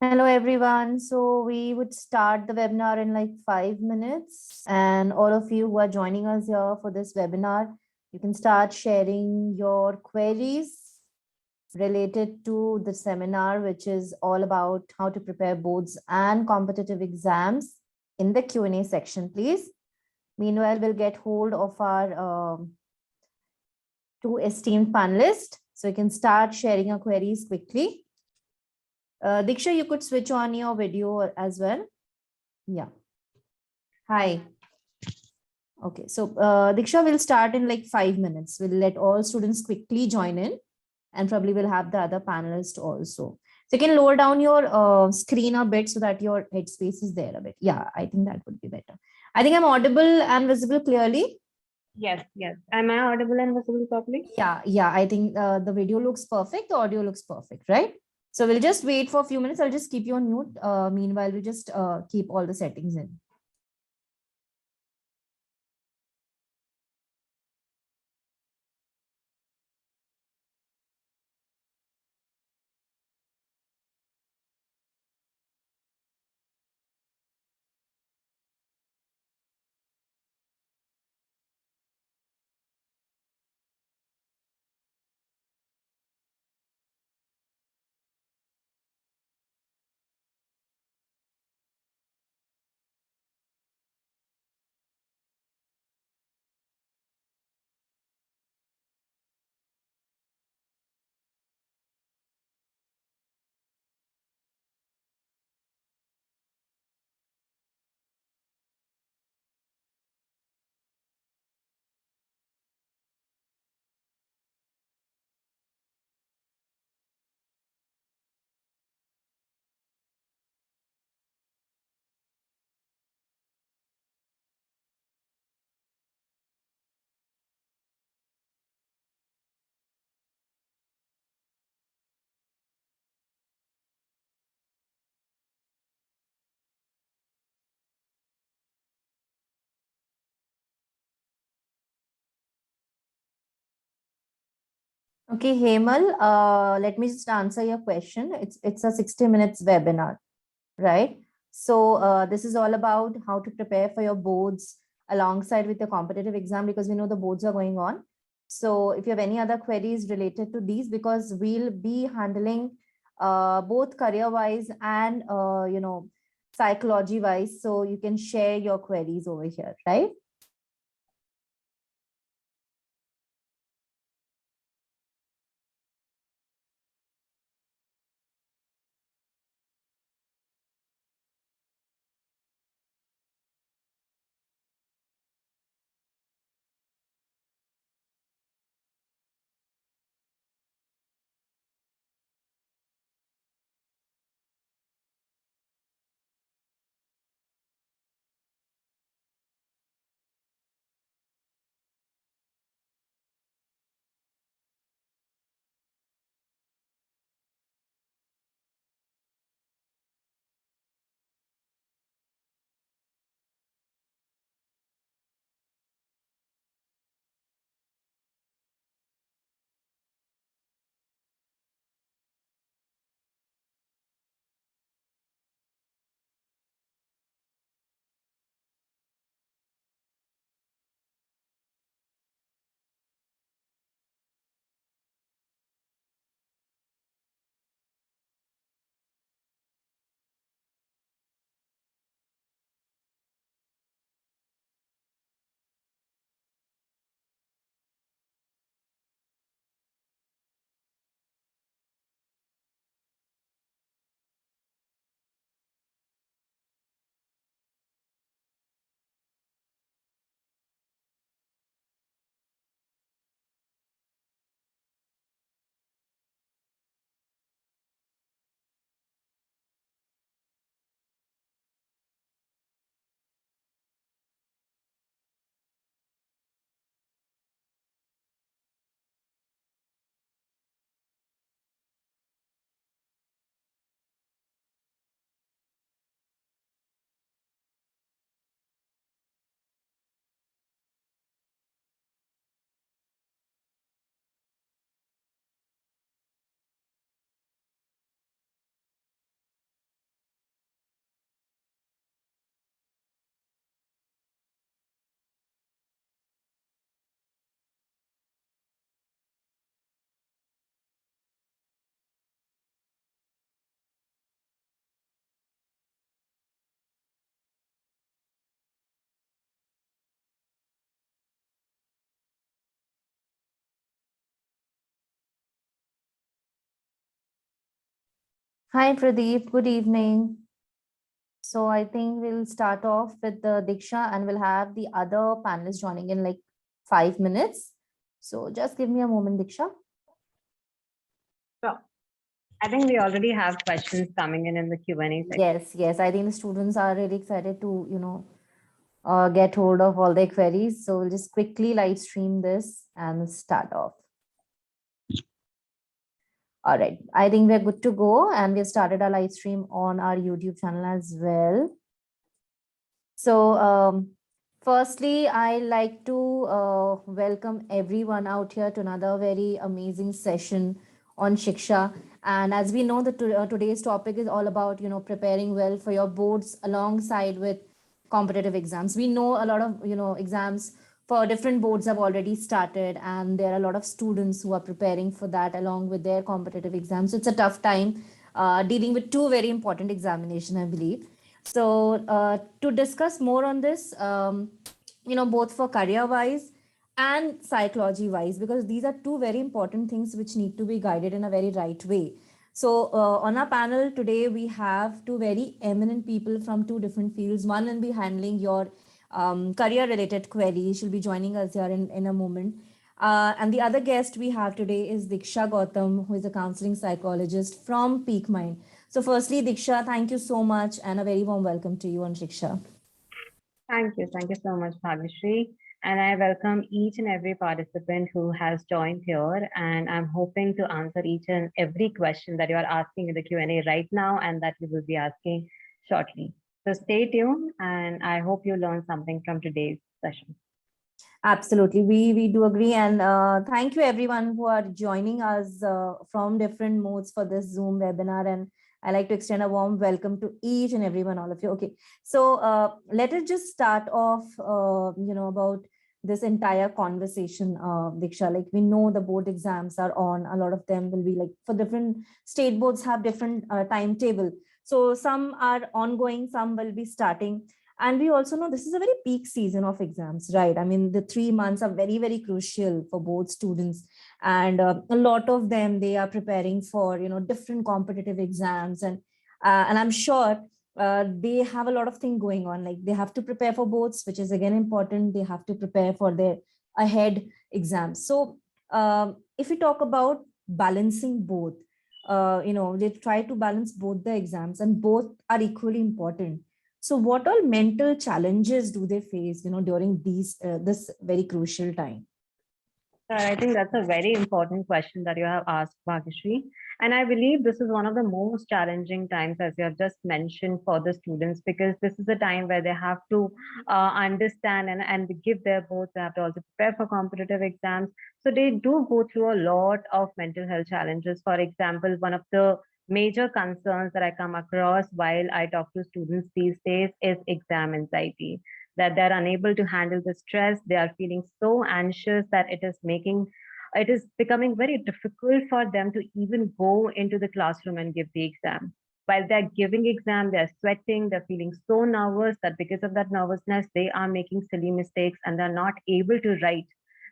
Hello everyone. So we would start the webinar in like 5 minutes, and all of you who are joining us here for this webinar, you can start sharing your queries related to the seminar, which is all about how to prepare boards and competitive exams in the Q&A section, please. Meanwhile, we'll get hold of our two esteemed panelists, so you can start sharing your queries quickly. Diksha, you could switch on your video as well. Yeah. Hi. Okay, so Diksha will start in like 5 minutes. We'll let all students quickly join in, and probably we'll have the other panelists also. So you can lower down your screen a bit so that your headspace is there a bit. Yeah, I think that would be better. I think I'm audible and visible clearly. Yes. Am I audible and visible properly? Yeah. I think the video looks perfect. The audio looks perfect, right? So we'll just wait for a few minutes. I'll just keep you on mute. Meanwhile, we'll just keep all the settings in. Okay, Hemal, let me just answer your question. It's a 60 minutes webinar, right? So this is all about how to prepare for your boards alongside with your competitive exam, because we know the boards are going on. So if you have any other queries related to these, because we'll be handling both career-wise and psychology-wise, so you can share your queries over here, right? Hi, Pradeep. Good evening. So I think we'll start off with the Diksha and we'll have the other panelists joining in like 5 minutes. So just give me a moment, Diksha. So I think we already have questions coming in the Q&A section. Yes. I think the students are really excited to, get hold of all their queries. So we'll just quickly live stream this and start off. All right. I think we're good to go. And we've started our live stream on our YouTube channel as well. So, firstly, I like to welcome everyone out here to another very amazing session on Shiksha. And as we know, today's topic is all about preparing well for your boards alongside with competitive exams. We know a lot of exams for different boards have already started, and there are a lot of students who are preparing for that along with their competitive exams. So it's a tough time dealing with two very important examination, I believe. So to discuss more on this, both for career wise and psychology wise, because these are two very important things which need to be guided in a very right way. So on our panel today, we have two very eminent people from two different fields. One will be handling your career related queries. She'll be joining us here in a moment. And the other guest we have today is Diksha Gautam, who is a counseling psychologist from Peak Mind. So, firstly, Diksha, thank you so much, and a very warm welcome to you on Shiksha. Thank you. Thank you so much, Bhagyashree. And I welcome each and every participant who has joined here. And I'm hoping to answer each and every question that you are asking in the Q&A right now and that you will be asking shortly. So stay tuned, and I hope you learned something from today's session. Absolutely, we do agree, and thank you everyone who are joining us from different modes for this Zoom webinar. And I like to extend a warm welcome to each and everyone, all of you. Okay, so let us just start off, about this entire conversation, Diksha. Like we know the board exams are on. A lot of them will be like for different state boards have different timetable. So some are ongoing, some will be starting, and we also know this is a very peak season of exams, right? I mean, the 3 months are very, very crucial for both students. And a lot of them, they are preparing for, different competitive exams. And I'm sure they have a lot of things going on. Like they have to prepare for boards, which is again important. They have to prepare for their ahead exams. So if we talk about balancing both, they try to balance both the exams and both are equally important. So, what all mental challenges do they face, during this very crucial time? I think that's a very important question that you have asked, Bhagyashree. And I believe this is one of the most challenging times, as you have just mentioned, for the students, because this is a time where they have to understand and give their boards. They have to also prepare for competitive exams. So they do go through a lot of mental health challenges. For example, one of the major concerns that I come across while I talk to students these days is exam anxiety, that they're unable to handle the stress. They are feeling so anxious that it is becoming very difficult for them to even go into the classroom and give the exam. While they're giving exam, they're sweating, they're feeling so nervous that because of that nervousness, they are making silly mistakes and they're not able to write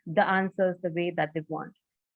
the answers the way that they want.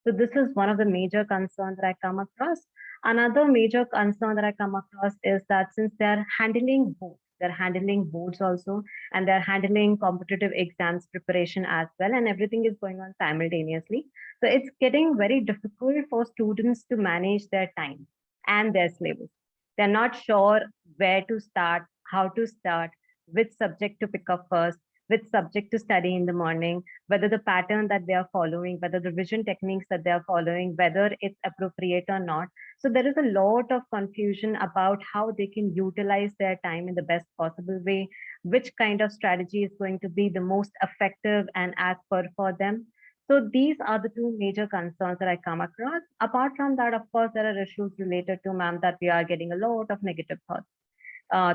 So this is one of the major concerns that I come across. Another major concern that I come across is that since they're handling boards also, and they're handling competitive exams preparation as well, and everything is going on simultaneously. So it's getting very difficult for students to manage their time and their syllabus. They're not sure where to start, how to start, which subject to pick up first, which subject to study in the morning, whether the pattern that they are following, whether the revision techniques that they are following, whether it's appropriate or not. So there is a lot of confusion about how they can utilize their time in the best possible way, which kind of strategy is going to be the most effective and as per for them. So these are the two major concerns that I come across. Apart from that, of course, there are issues related to, ma'am, that we are getting a lot of negative thoughts,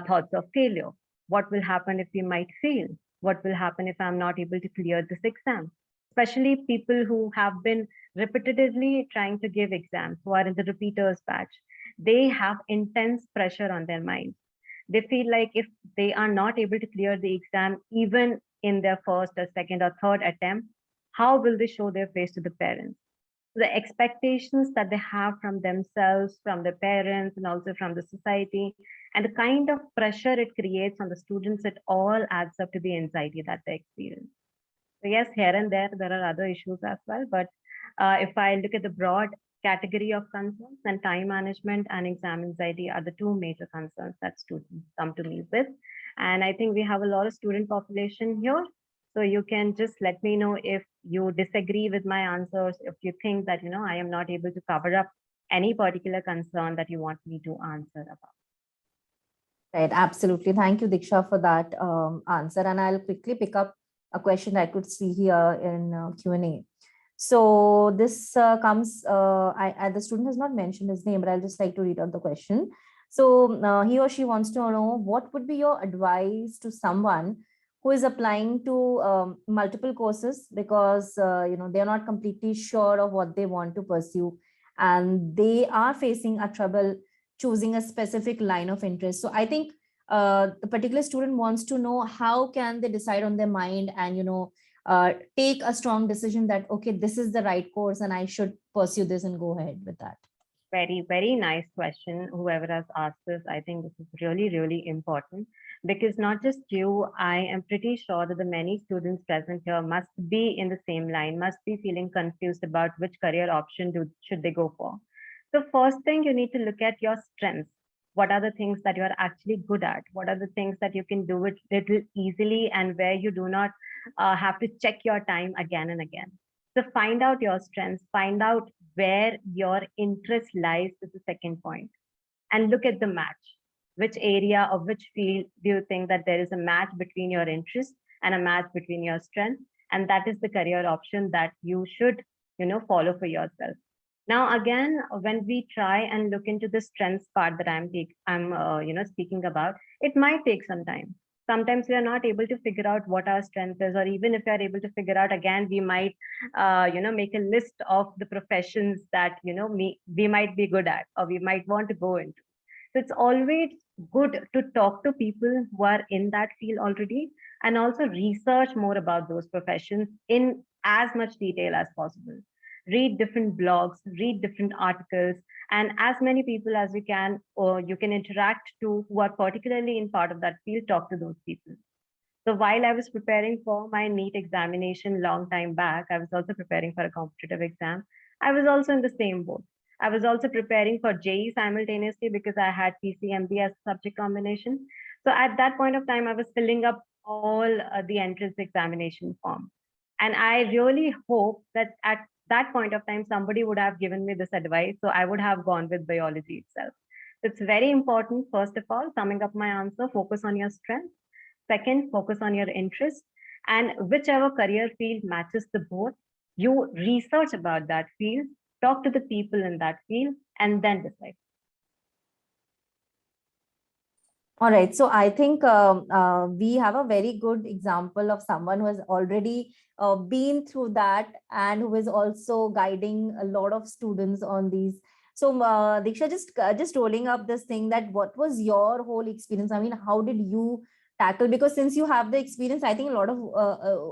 thoughts of failure. What will happen if we might fail? What will happen if I'm not able to clear this exam? Especially people who have been repetitively trying to give exams, who are in the repeaters batch, they have intense pressure on their minds. They feel like if they are not able to clear the exam, even in their first or second or third attempt, how will they show their face to the parents? The expectations that they have from themselves, from their parents, and also from the society, and the kind of pressure it creates on the students, it all adds up to the anxiety that they experience. So yes, here and there are other issues as well. But if I look at the broad category of concerns, then time management and exam anxiety are the two major concerns that students come to me with. And I think we have a lot of student population here. So you can just let me know if you disagree with my answers, if you think that, I am not able to cover up any particular concern that you want me to answer about. Right, absolutely. Thank you, Diksha, for that answer. And I'll quickly pick up a question I could see here in Q&A. So this comes, the student has not mentioned his name, but I'll just like to read out the question. So he or she wants to know, what would be your advice to someone who is applying to multiple courses because they're not completely sure of what they want to pursue, and they are facing a trouble choosing a specific line of interest. So I think the particular student wants to know how can they decide on their mind and take a strong decision that, okay, this is the right course and I should pursue this and go ahead with that. Very, very nice question. Whoever has asked this, I think this is really, really important because not just you, I am pretty sure that the many students present here must be in the same line, must be feeling confused about which career option should they go for. So first thing, you need to look at your strengths. What are the things that you are actually good at? What are the things that you can do it little easily and where you do not have to check your time again and again? So find out your strengths, find out where your interest lies is the second point, and look at the match. Which area or which field do you think that there is a match between your interest and a match between your strength? And that is the career option that you should, follow for yourself. Now, again, when we try and look into the strengths part that I'm speaking about, it might take some time. Sometimes we are not able to figure out what our strength is, or even if we are able to figure out, again, we might, make a list of the professions that, we might be good at, or we might want to go into. So it's always good to talk to people who are in that field already and also research more about those professions in as much detail as possible. Read different blogs, read different articles, and as many people as you can, or you can interact to who are particularly in part of that field, talk to those people. So while I was preparing for my NEET examination long time back, I was also preparing for a competitive exam. I was also in the same boat. I was also preparing for JEE simultaneously because I had PCMB as a subject combination. So at that point of time, I was filling up all the entrance examination form. And I really hope that at that point of time, somebody would have given me this advice. So I would have gone with biology itself. It's very important, first of all, summing up my answer, focus on your strength. Second, focus on your interest. And whichever career field matches the both, you research about that field, talk to the people in that field, and then decide. All right. So I think we have a very good example of someone who has already been through that and who is also guiding a lot of students on these. So Diksha, just rolling up this thing, that what was your whole experience? I mean, how did you tackle? Because since you have the experience, I think a lot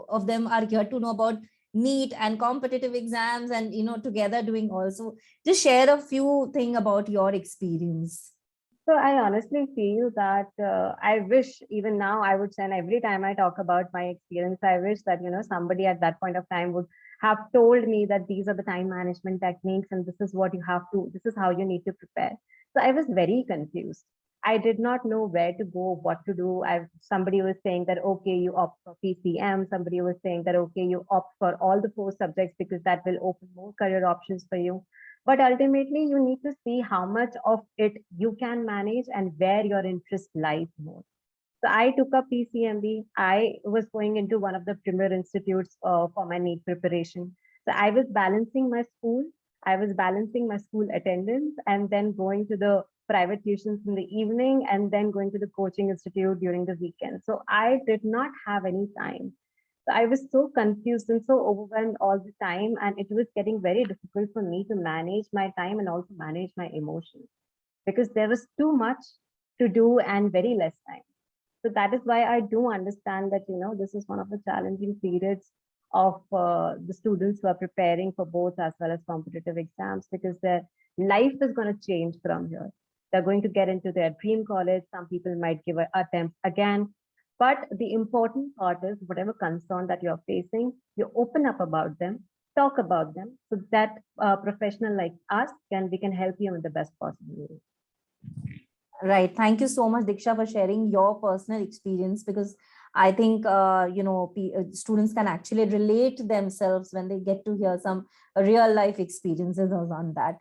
of them are here to know about NEET and competitive exams and, together doing also. Just share a few things about your experience. So I honestly feel that I wish even now I would say, and every time I talk about my experience, I wish that, somebody at that point of time would have told me that these are the time management techniques and this is what you have to, this is how you need to prepare. So I was very confused. I did not know where to go, what to do. Somebody was saying that, okay, you opt for PCM. Somebody was saying that, okay, you opt for all the four subjects because that will open more career options for you. But ultimately, you need to see how much of it you can manage and where your interest lies more. So I took up PCMB. I was going into one of the premier institutes for my NEET preparation. So I was balancing my school. I was balancing my school attendance and then going to the private tuitions in the evening and then going to the coaching institute during the weekend. So I did not have any time. So I was so confused and so overwhelmed all the time. And it was getting very difficult for me to manage my time and also manage my emotions because there was too much to do and very less time. So that is why I do understand that, this is one of the challenging periods of the students who are preparing for boards as well as competitive exams, because their life is going to change from here. They're going to get into their dream college. Some people might give an attempt again. But the important part is whatever concern that you're facing, you open up about them, talk about them, so that a professional like us we can help you in the best possible way. Right. Thank you so much, Diksha, for sharing your personal experience, because I think, students can actually relate themselves when they get to hear some real life experiences on that.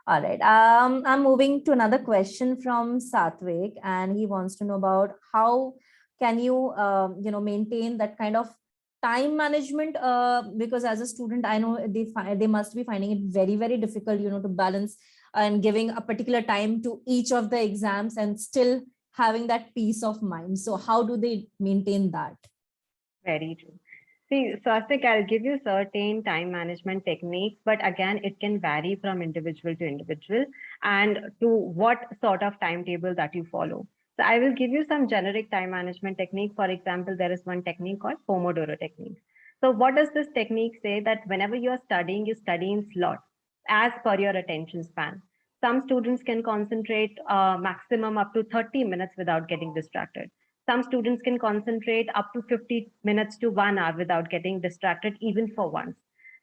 All right. I'm moving to another question from Satvik, and he wants to know about how can you, maintain that kind of time management, because as a student, I know they must be finding it very, very difficult, to balance and giving a particular time to each of the exams and still having that peace of mind. So how do they maintain that? Very true. See, Swastik, I'll give you certain time management techniques, but again, it can vary from individual to individual and to what sort of timetable that you follow. So I will give you some generic time management technique. For example, there is one technique called Pomodoro technique. So what does this technique say? That whenever you are studying, you study in slots as per your attention span. Some students can concentrate maximum up to 30 minutes without getting distracted. Some students can concentrate up to 50 minutes to 1 hour without getting distracted, even for once.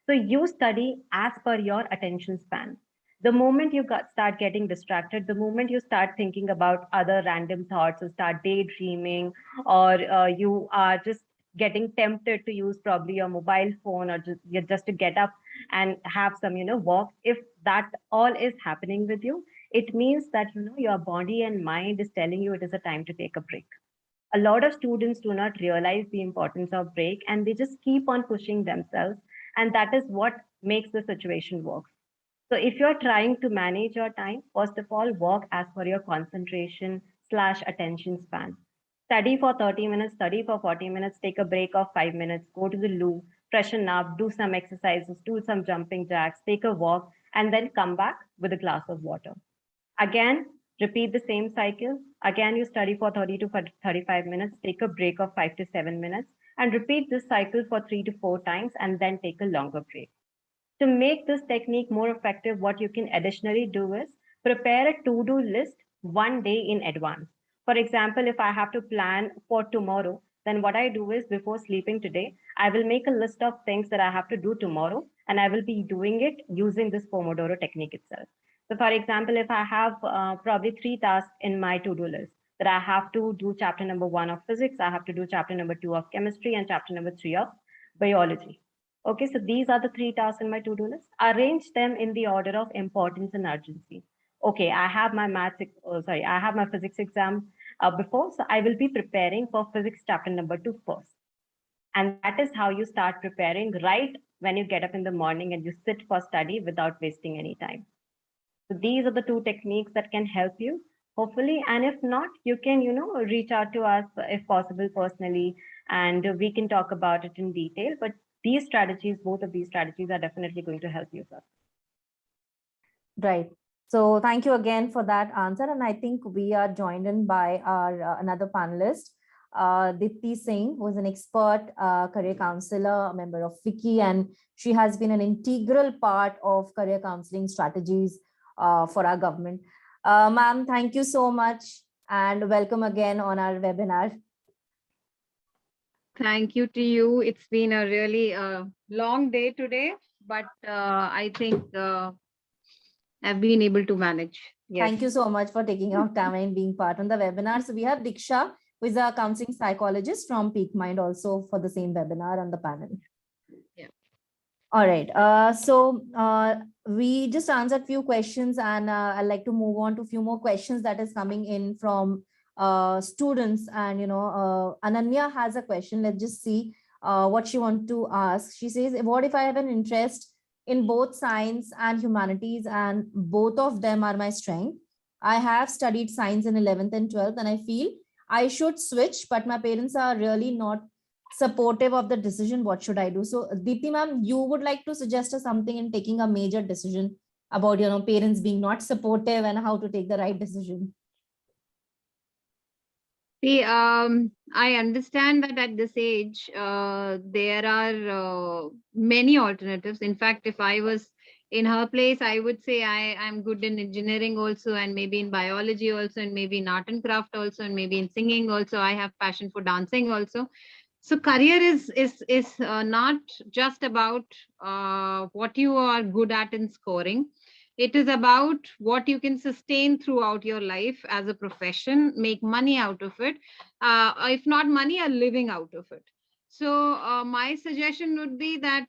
So you study as per your attention span. The moment you start getting distracted, the moment you start thinking about other random thoughts or start daydreaming, or you are just getting tempted to use probably your mobile phone, or just to get up and have some walk, if that all is happening with you, it means that your body and mind is telling you it is a time to take a break. A lot of students do not realize the importance of break, and they just keep on pushing themselves, and that is what makes the situation work. So if you're trying to manage your time, first of all, work as per your concentration slash attention span. Study for 30 minutes, study for 40 minutes, take a break of 5 minutes, go to the loo, freshen up, do some exercises, do some jumping jacks, take a walk, and then come back with a glass of water. Again, repeat the same cycle. Again, you study for 30 to 35 minutes, take a break of 5 to 7 minutes, and repeat this cycle for 3 to 4 times, and then take a longer break. To make this technique more effective, what you can additionally do is prepare a to-do list one day in advance. For example, if I have to plan for tomorrow, then what I do is before sleeping today, I will make a list of things that I have to do tomorrow, and I will be doing it using this Pomodoro technique itself. So for example, if I have probably 3 tasks in my to-do list, that I have to do chapter number 1 of physics, I have to do chapter number 2 of chemistry, and chapter number 3 of biology. Okay, so these are the 3 tasks in my to-do list. Arrange them in the order of importance and urgency. Okay, I have my I have my physics exam before, so I will be preparing for physics chapter number 2 first. And that is how you start preparing right when you get up in the morning and you sit for study without wasting any time. So these are the 2 techniques that can help you, hopefully. And if not, you can, reach out to us if possible personally, and we can talk about it in detail. But these strategies, both of these strategies are definitely going to help you, sir. Right. So thank you again for that answer. And I think we are joined in by our another panelist, Dipti Singh, who is an expert career counselor, a member of FICCI, and she has been an integral part of career counseling strategies for our government. Ma'am, thank you so much and welcome again on our webinar. Thank you to you. It's been a really long day today, but I think I've been able to manage. Yes. Thank you so much for taking out time and being part on the webinar. So we have Diksha, who is a counseling psychologist from Peak Mind, also for the same webinar on the panel. Yeah. All right. We just answered few questions, and I'd like to move on to a few more questions that is coming in from students. And Ananya has a question. Let's just see what she wants to ask. She says, "What if I have an interest in both science and humanities, and both of them are my strength? I have studied science in 11th and 12th, and I feel I should switch, but my parents are really not supportive of the decision. What should I do?" So Deepti ma'am, you would like to suggest us something in taking a major decision about, parents being not supportive and how to take the right decision? See, I understand that at this age, there are many alternatives. In fact, if I was in her place, I would say I'm good in engineering also, and maybe in biology also, and maybe in art and craft also, and maybe in singing also. I have passion for dancing also. So career is not just about what you are good at in scoring. It is about what you can sustain throughout your life as a profession, make money out of it. If not money, a living out of it. So my suggestion would be that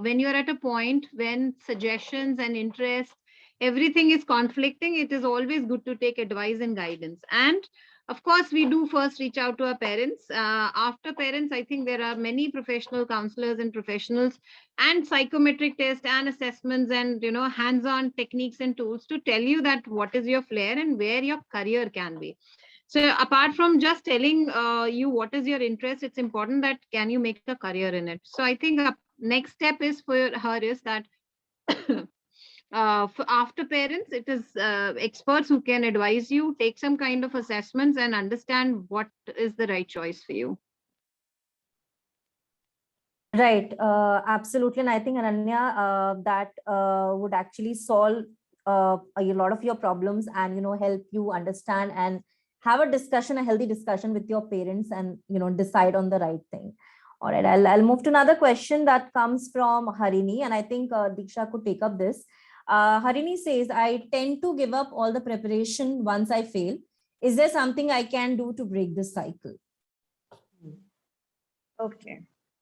when you're at a point when suggestions and interests, everything is conflicting, it is always good to take advice and guidance. And of course, we do first reach out to our parents. After parents, I think there are many professional counselors and professionals and psychometric tests and assessments and hands-on techniques and tools to tell you that what is your flair and where your career can be. So apart from just telling you what is your interest, it's important that can you make a career in it. So I think a next step is for her is that for after parents, it is experts who can advise you, take some kind of assessments and understand what is the right choice for you. Right, absolutely. And I think, Ananya, that would actually solve a lot of your problems and, help you understand and have a discussion, a healthy discussion with your parents and, decide on the right thing. All right, I'll move to another question that comes from Harini, and I think Diksha could take up this. Harini says, I tend to give up all the preparation once I fail. Is there something I can do to break this cycle? Okay.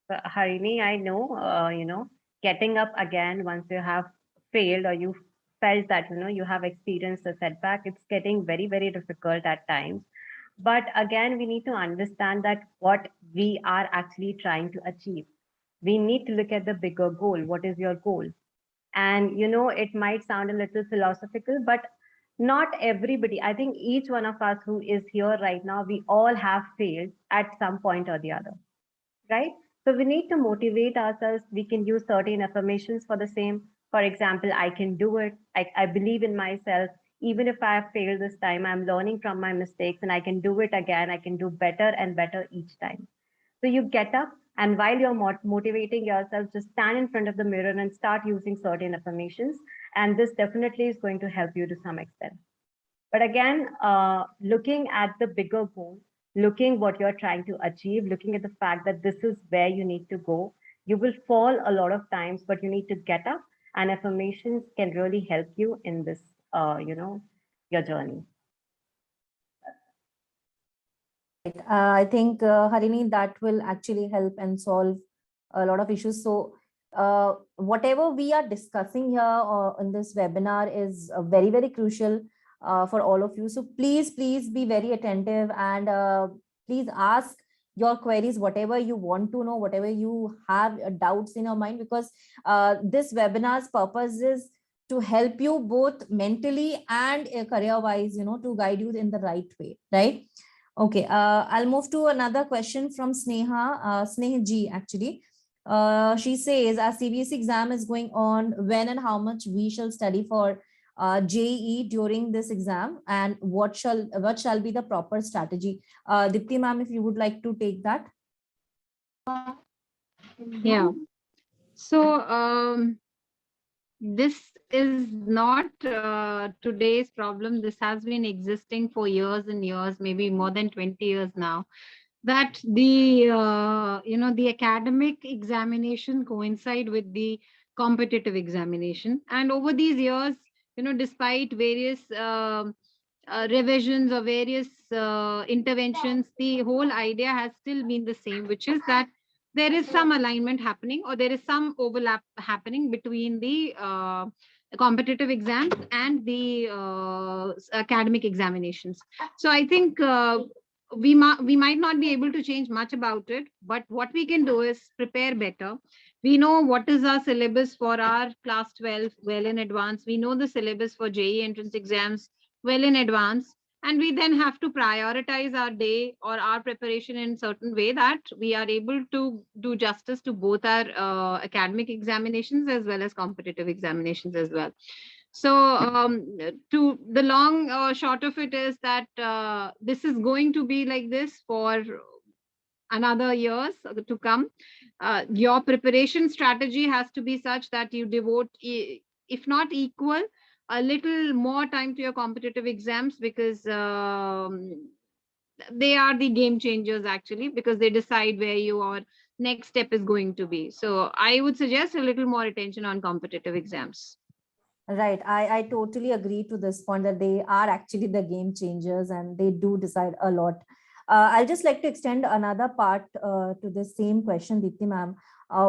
So, Harini, I know, getting up again once you have failed or you felt that, you have experienced a setback, it's getting very, very difficult at times. But again, we need to understand that what we are actually trying to achieve. We need to look at the bigger goal. What is your goal? And, it might sound a little philosophical, but not everybody, I think each one of us who is here right now, we all have failed at some point or the other, right? So we need to motivate ourselves. We can use certain affirmations for the same. For example, I can do it. I believe in myself. Even if I have failed this time, I'm learning from my mistakes and I can do it again. I can do better and better each time. So you get up, and while you're motivating yourself, just stand in front of the mirror and start using certain affirmations. And this definitely is going to help you to some extent. But again, looking at the bigger goal, looking what you're trying to achieve, looking at the fact that this is where you need to go, you will fall a lot of times, but you need to get up, and affirmations can really help you in this, your journey. I think, Harini, that will actually help and solve a lot of issues. So whatever we are discussing here in this webinar is very, very crucial for all of you. So please be very attentive and please ask your queries, whatever you want to know, whatever you have doubts in your mind, because this webinar's purpose is to help you both mentally and career-wise, to guide you in the right way, right? Okay, I'll move to another question from Sneha G actually. She says, our CBSE exam is going on, when and how much we shall study for JEE during this exam, and what shall be the proper strategy? Dipti ma'am, if you would like to take that. Yeah. So this is not today's problem. This has been existing for years and years, maybe more than 20 years now, that the the academic examination coincide with the competitive examination. And over these years, despite various revisions or various interventions, the whole idea has still been the same, which is that there is some alignment happening or there is some overlap happening between the competitive exams and the academic examinations. So I think we might not be able to change much about it, but what we can do is prepare better. We know what is our syllabus for our class 12 well in advance. We know the syllabus for JEE entrance exams well in advance, and we then have to prioritize our day or our preparation in certain way that we are able to do justice to both our academic examinations as well as competitive examinations as well. So to the long short of it is that this is going to be like this for another years to come. Your preparation strategy has to be such that you devote, if not equal, a little more time to your competitive exams, because they are the game changers actually, because they decide where your next step is going to be. So I would suggest a little more attention on competitive exams. Right. I totally agree to this point that they are actually the game changers and they do decide a lot. I'll just like to extend another part to the same question, Deepti ma'am,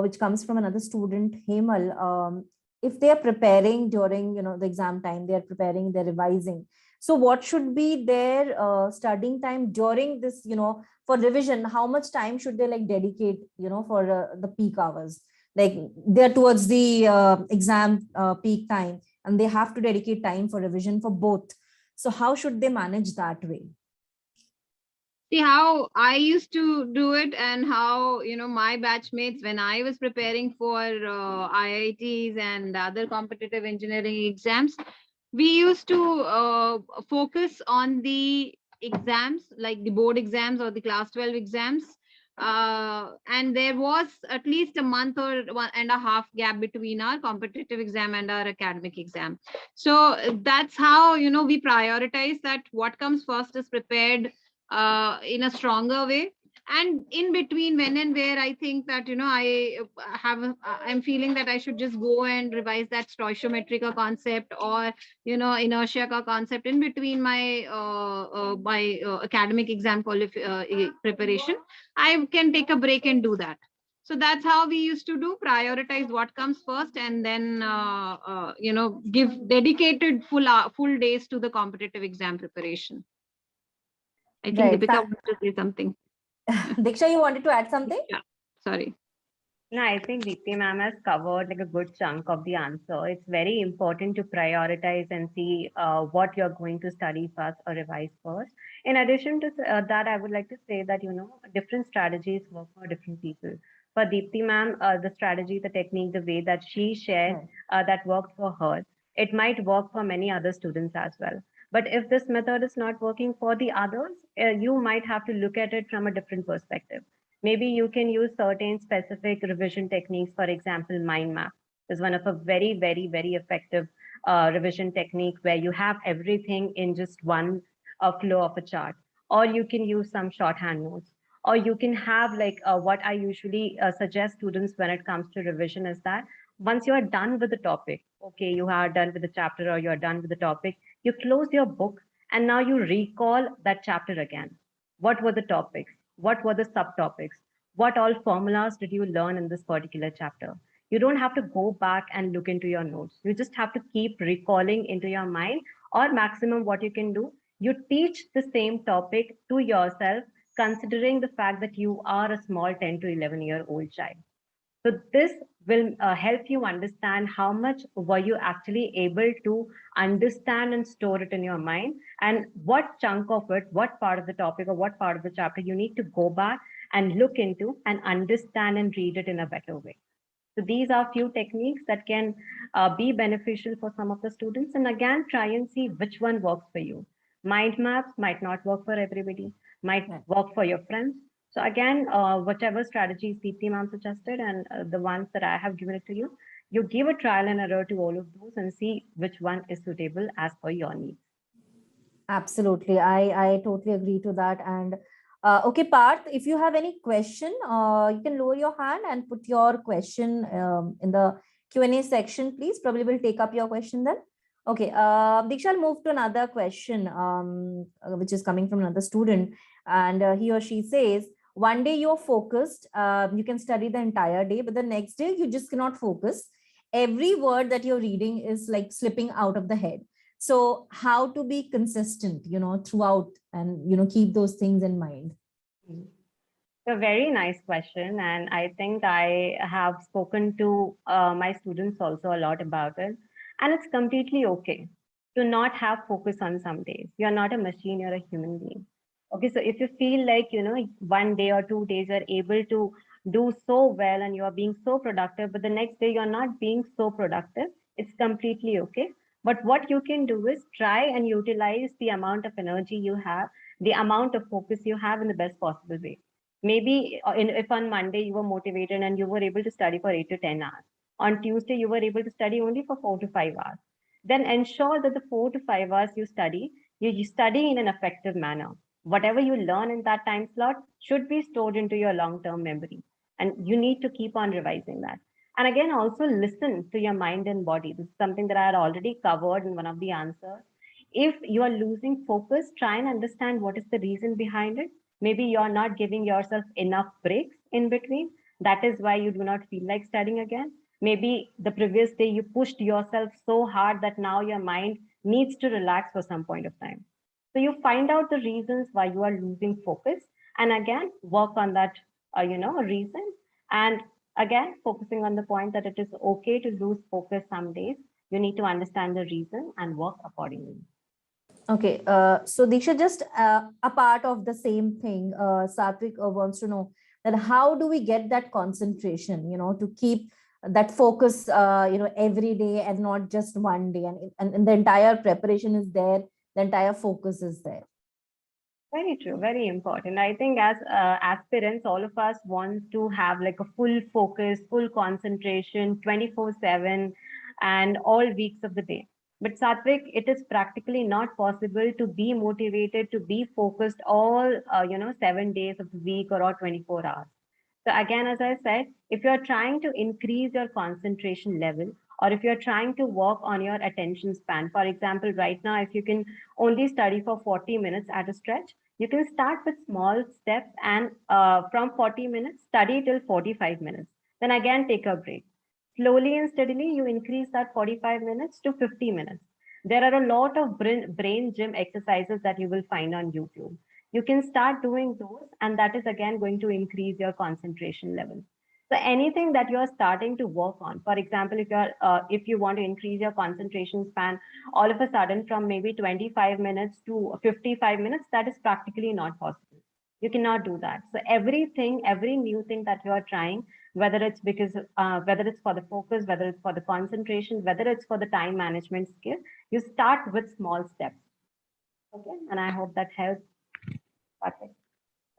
which comes from another student, Hemal. If they are preparing during, the exam time, they are preparing, they're revising. So what should be their studying time during this, for revision? How much time should they like dedicate, for the peak hours? Like they're towards the exam peak time and they have to dedicate time for revision for both. So how should they manage that way? See how I used to do it, and how my batchmates, when I was preparing for IITs and other competitive engineering exams, we used to focus on the exams, like the board exams or the class 12 exams, and there was at least a month or 1.5 gap between our competitive exam and our academic exam. So that's how we prioritize that what comes first is prepared in a stronger way, and in between when and where I think that I'm feeling that I should just go and revise that stoichiometric concept, or inertia ka concept in between my academic exam preparation, I can take a break and do that. So that's how we used to do, prioritize what comes first, and then give dedicated full days to the competitive exam preparation. I think Right. Deepika wants to say something. Diksha, you wanted to add something? Yeah, sorry. No, I think Deepti ma'am has covered like a good chunk of the answer. It's very important to prioritize and see what you're going to study first or revise first. In addition to that, I would like to say that, different strategies work for different people. For Deepti ma'am, the strategy, the technique, the way that she shared, Right. that worked for her, it might work for many other students as well. But if this method is not working for the others, you might have to look at it from a different perspective. Maybe you can use certain specific revision techniques. For example, mind map is one of a very, very, very effective revision technique where you have everything in just one flow of a chart. Or you can use some shorthand notes. Or you can have like what I usually suggest students when it comes to revision is that once you are done with the topic, okay, you are done with the chapter or you are done with the topic, you close your book and now you recall that chapter again. What were the topics? What were the subtopics? What all formulas did you learn in this particular chapter? You don't have to go back and look into your notes. You just have to keep recalling into your mind, or maximum what you can do, you teach the same topic to yourself, considering the fact that you are a small 10 to 11-year-old child. So this will help you understand how much were you actually able to understand and store it in your mind, and what chunk of it, what part of the topic or what part of the chapter you need to go back and look into and understand and read it in a better way. So these are few techniques that can be beneficial for some of the students. And again, try and see which one works for you. Mind maps might not work for everybody, might Right. work for your friends. So again, whatever strategies Deepti ma'am suggested and the ones that I have given it to you, you give a trial and error to all of those and see which one is suitable as per your needs. Absolutely. I totally agree to that. And okay, Parth, if you have any question, you can lower your hand and put your question in the Q&A section, please. Probably will take up your question then. Okay, Diksha, I'll move to another question, which is coming from another student. And he or she says, one day you're focused, you can study the entire day, but the next day you just cannot focus. Every word that you're reading is like slipping out of the head. So how to be consistent, throughout, and keep those things in mind? A very nice question, and I think I have spoken to my students also a lot about it. And it's completely okay to not have focus on some days. You're not a machine, you're a human being. Okay, so if you feel like, one day or 2 days you're able to do so well and you are being so productive, but the next day you're not being so productive, it's completely okay. But what you can do is try and utilize the amount of energy you have, the amount of focus you have in the best possible way. Maybe if on Monday you were motivated and you were able to study for 8 to 10 hours, on Tuesday you were able to study only for 4 to 5 hours, then ensure that the 4 to 5 hours you study, you study in an effective manner. Whatever you learn in that time slot should be stored into your long term memory. And you need to keep on revising that. And again, also listen to your mind and body. This is something that I had already covered in one of the answers. If you are losing focus, try and understand what is the reason behind it. Maybe you're not giving yourself enough breaks in between. That is why you do not feel like studying again. Maybe the previous day you pushed yourself so hard that now your mind needs to relax for some point of time. So you find out the reasons why you are losing focus, and again work on that, reason. And again, focusing on the point that it is okay to lose focus some days. You need to understand the reason and work accordingly. Okay, so Diksha, just a part of the same thing. Satvik wants to know that how do we get that concentration, to keep that focus, every day and not just one day, and the entire preparation is there, the entire focus is there. Very true, very important. I think as aspirants, all of us want to have like a full focus, full concentration, 24/7, and all weeks of the day. But Satvik, it is practically not possible to be motivated, to be focused all 7 days of the week or 24 hours. So again, as I said, if you're trying to increase your concentration level, or if you're trying to work on your attention span, for example, right now, if you can only study for 40 minutes at a stretch, you can start with small steps and from 40 minutes, study till 45 minutes. Then again, take a break. Slowly and steadily, you increase that 45 minutes to 50 minutes. There are a lot of brain gym exercises that you will find on YouTube. You can start doing those, and that is again going to increase your concentration level. So anything that you're starting to work on, for example, if you want to increase your concentration span all of a sudden from maybe 25 minutes to 55 minutes, that is practically not possible. You cannot do that. So every new thing that you are trying, whether it's for the focus, whether it's for the concentration, whether it's for the time management skill, you start with small steps. Okay, and I hope that helps. Patrick.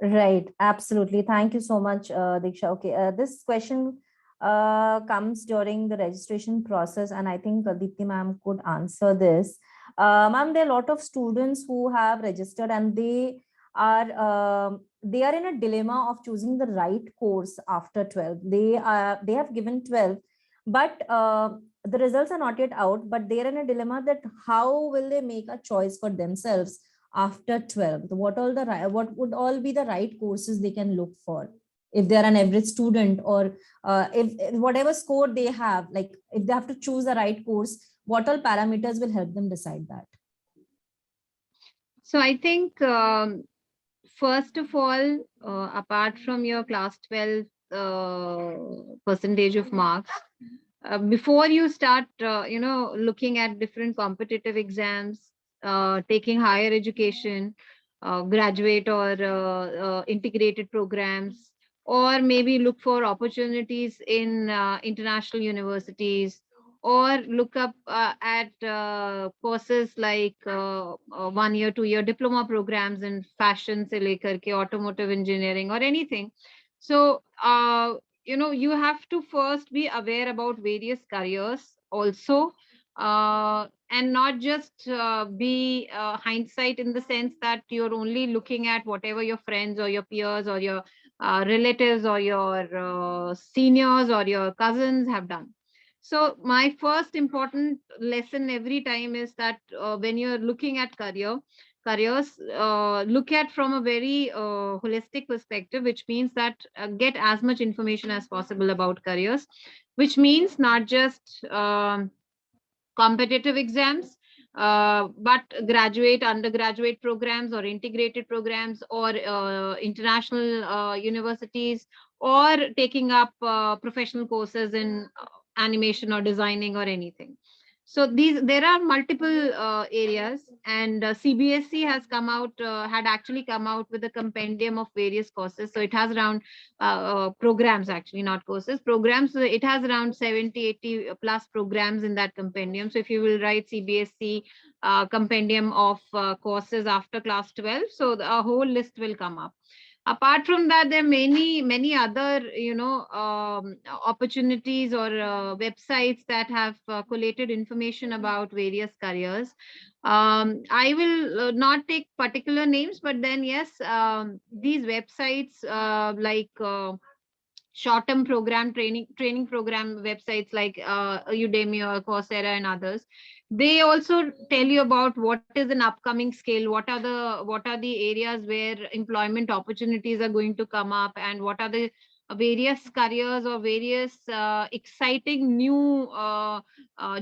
Right, absolutely. Thank you so much, Diksha. Okay, this question comes during the registration process, and I think Deepti ma'am could answer this. Ma'am, there are a lot of students who have registered, and they are in a dilemma of choosing the right course after 12. They have given 12, but the results are not yet out. But they are in a dilemma that how will they make a choice for themselves after 12th? What would all be the right courses they can look for if they're an average student, or if whatever score they have, like if they have to choose the right course, what all parameters will help them decide that? So I think, first of all, apart from your class 12 percentage of marks, before you start, looking at different competitive exams, taking higher education, graduate or integrated programs, or maybe look for opportunities in international universities, or look up at courses like 1 year, 2 year diploma programs in fashion se lekar ke automotive engineering or anything. So you have to first be aware about various careers also, and not just be hindsight in the sense that you're only looking at whatever your friends or your peers or your relatives or your seniors or your cousins have done. So my first important lesson every time is that when you're looking at careers, look at from a very holistic perspective, which means that get as much information as possible about careers, which means not just competitive exams, but graduate, undergraduate programs or integrated programs, or international universities, or taking up professional courses in animation or designing or anything. So there are multiple areas, and CBSE has come out, had actually come out with a compendium of various courses. So it has around programs, actually, not courses, programs. So it has around 70, 80 plus programs in that compendium. So if you will write CBSE compendium of courses after class 12, so a whole list will come up. Apart from that, there are many other opportunities or websites that have collated information about various careers. I will not take particular names, but then yes, these websites like short-term program training program websites like Udemy or Coursera and others, they also tell you about what is an upcoming skill, what are the areas where employment opportunities are going to come up, and what are the various careers or various exciting new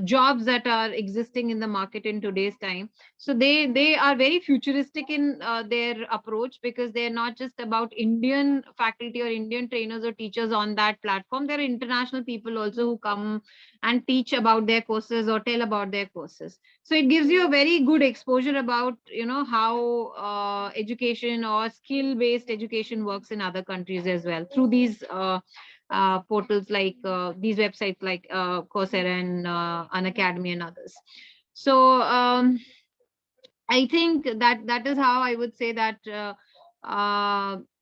jobs that are existing in the market in today's time. So they are very futuristic in their approach, because they're not just about Indian faculty or Indian trainers or teachers on that platform. There are international people also who come and teach about their courses or tell about their courses. So it gives you a very good exposure about how education or skill based education works in other countries as well, through these portals like these websites like Coursera and Unacademy and others. So I think that is how I would say that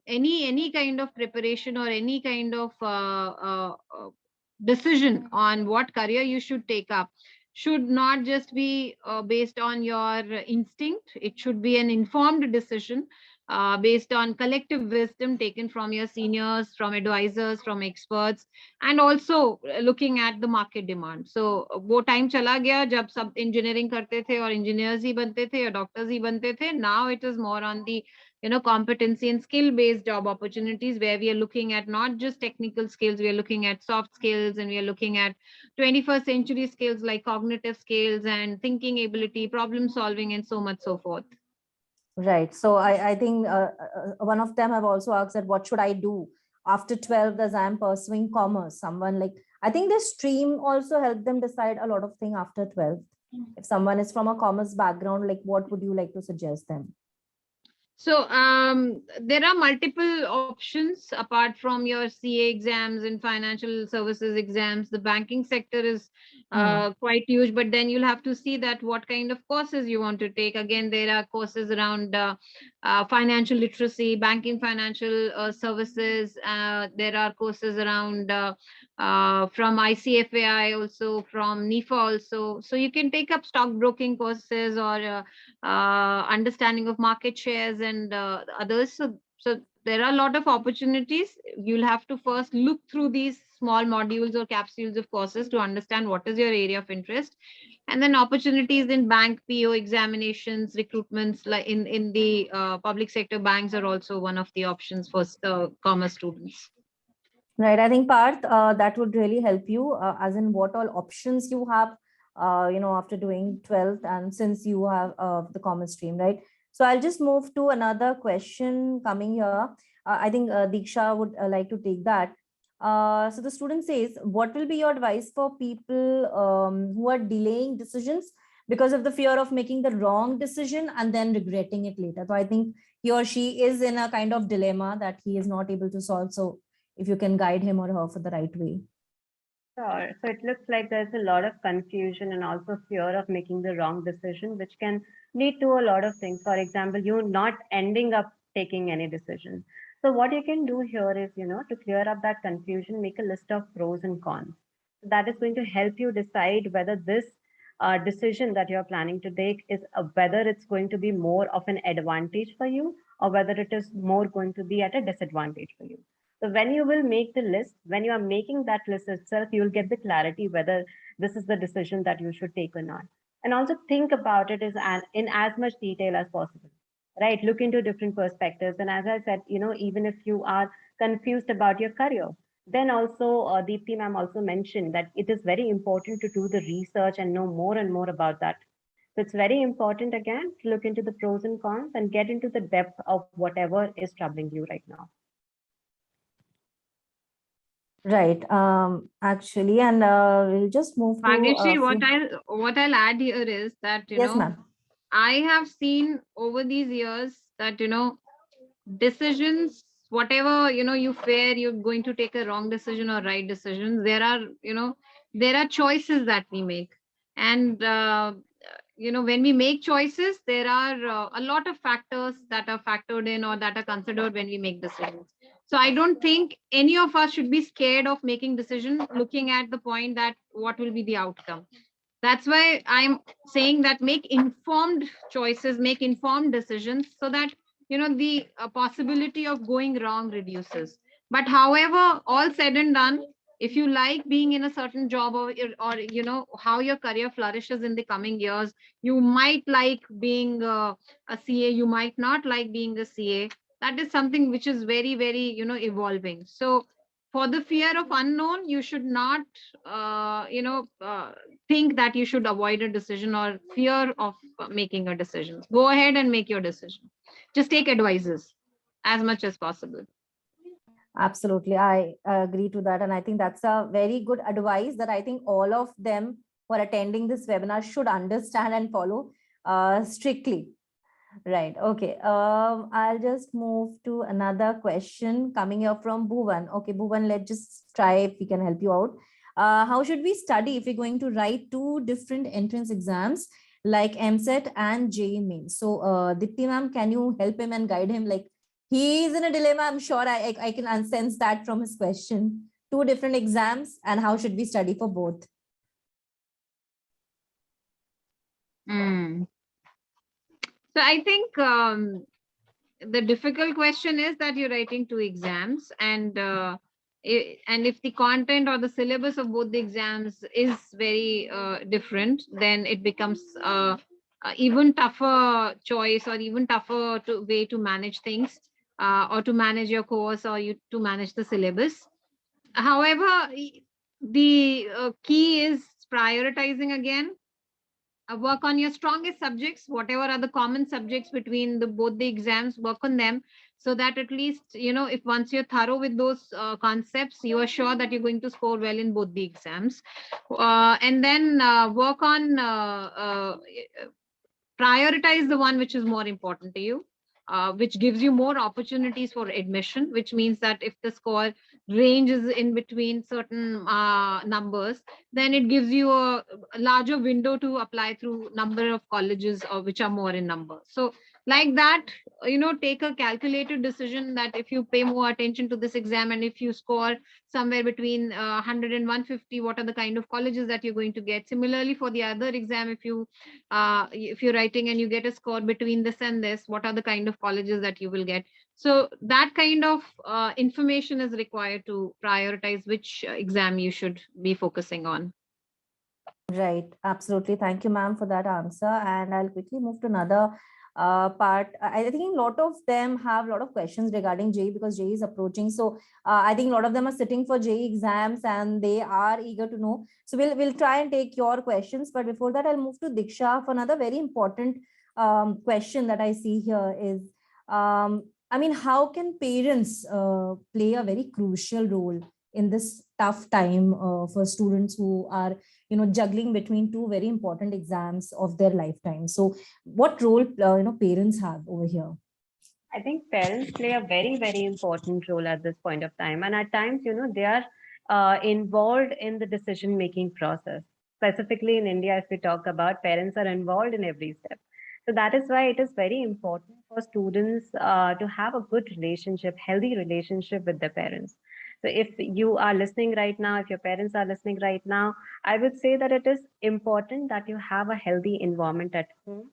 any kind of preparation or any kind of decision on what career you should take up should not just be based on your instinct. It should be an informed decision based on collective wisdom taken from your seniors, from advisors, from experts, and also looking at the market demand. So वो time चला गया जब सब engineering करते थे और engineers ही बनते थे या doctors ही बनते थे. Now it is more on the competency and skill based job opportunities, where we are looking at not just technical skills, we are looking at soft skills, and we are looking at 21st century skills like cognitive skills and thinking ability, problem solving, and so much so forth. Right. So I think one of them have also asked that what should I do after 12 as I'm pursuing commerce? Someone like, I think this stream also helped them decide a lot of things after 12. If someone is from a commerce background, like what would you like to suggest them? So there are multiple options apart from your CA exams and financial services exams. The banking sector is quite huge, but then you'll have to see that what kind of courses you want to take. Again, there are courses around financial literacy, banking, financial services. There are courses around from ICFAI also, from NIFA also. So you can take up stockbroking courses or understanding of market shares and others. So there are a lot of opportunities. You'll have to first look through these small modules or capsules of courses to understand what is your area of interest, and then opportunities in bank PO examinations, recruitments like in the public sector banks are also one of the options for commerce students. Right. I think Parth, that would really help you, as in what all options you have, after doing 12th, and since you have the commerce stream, right? So I'll just move to another question coming here. I think Diksha would like to take that. So the student says, what will be your advice for people who are delaying decisions because of the fear of making the wrong decision and then regretting it later? So I think he or she is in a kind of dilemma that he is not able to solve. So if you can guide him or her for the right way. Sure. So it looks like there's a lot of confusion and also fear of making the wrong decision, which can lead to a lot of things. For example, you not ending up taking any decision. So what you can do here is, to clear up that confusion, make a list of pros and cons. That is going to help you decide whether this decision that you're planning to take is whether it's going to be more of an advantage for you or whether it is more going to be at a disadvantage for you. So when you will make the list, when you are making that list itself, you will get the clarity whether this is the decision that you should take or not. And also think about it in as much detail as possible, right? Look into different perspectives. And as I said, even if you are confused about your career, then also Deepthi ma'am also mentioned that it is very important to do the research and know more and more about that. So it's very important again to look into the pros and cons and get into the depth of whatever is troubling you right now. Right. Actually, and we'll just move to Bhagyashree, a few. what I'll add here is that, Yes, ma'am. I have seen over these years that, decisions, whatever, you fear you're going to take a wrong decision or right decision, there are choices that we make. And, when we make choices, there are a lot of factors that are factored in or that are considered when we make decisions. So I don't think any of us should be scared of making decisions looking at the point that what will be the outcome. That's why I'm saying that make informed choices, make informed decisions, so that the possibility of going wrong reduces. But however, all said and done, if you like being in a certain job, or how your career flourishes in the coming years, you might like being a CA, you might not like being a CA. That is something which is very, very evolving. So for the fear of unknown, you should not think that you should avoid a decision or fear of making a decision. Go ahead and make your decision. Just take advices as much as possible. Absolutely. I agree to that. And I think that's a very good advice that I think all of them who are attending this webinar should understand and follow strictly. Right. Okay. I'll just move to another question coming here from Bhuvan. Okay, Bhuvan, let's just try if we can help you out. How should we study if we're going to write two different entrance exams like MSET and JEE Mains? So, Dipti ma'am, can you help him and guide him? Like, he is in a dilemma. I'm sure I can sense that from his question. Two different exams, and how should we study for both? Mm. So I think the difficult question is that you're writing two exams, and and if the content or the syllabus of both the exams is very different, then it becomes a even tougher choice or even tougher way to manage things, or to manage your course, or to manage the syllabus. However, the key is prioritizing again. Work on your strongest subjects, whatever are the common subjects between the both the exams, work on them, so that at least if once you're thorough with those concepts, you are sure that you're going to score well in both the exams. And then work on prioritize the one which is more important to you, which gives you more opportunities for admission, which means that if the score range is in between certain numbers, then it gives you a larger window to apply through number of colleges or which are more in number. So like that, take a calculated decision that if you pay more attention to this exam, and if you score somewhere between 100 and 150, what are the kind of colleges that you're going to get. Similarly, for the other exam, if you're writing and you get a score between this and this, what are the kind of colleges that you will get. So that kind of information is required to prioritize which exam you should be focusing on. Right, absolutely. Thank you, ma'am, for that answer. And I'll quickly move to another part. I think a lot of them have a lot of questions regarding JEE because JEE is approaching. So I think a lot of them are sitting for JEE exams and they are eager to know. So we'll try and take your questions. But before that, I'll move to Diksha for another very important question that I see here is, I mean, how can parents play a very crucial role in this tough time for students who are juggling between two very important exams of their lifetime? So what role parents have over here? I think parents play a very, very important role at this point of time. And at times, they are involved in the decision making process. Specifically in India, if we talk about, parents are involved in every step. So that is why it is very important for students to have a good relationship, healthy relationship with their parents. So if you are listening right now, if your parents are listening right now, I would say that it is important that you have a healthy environment at home.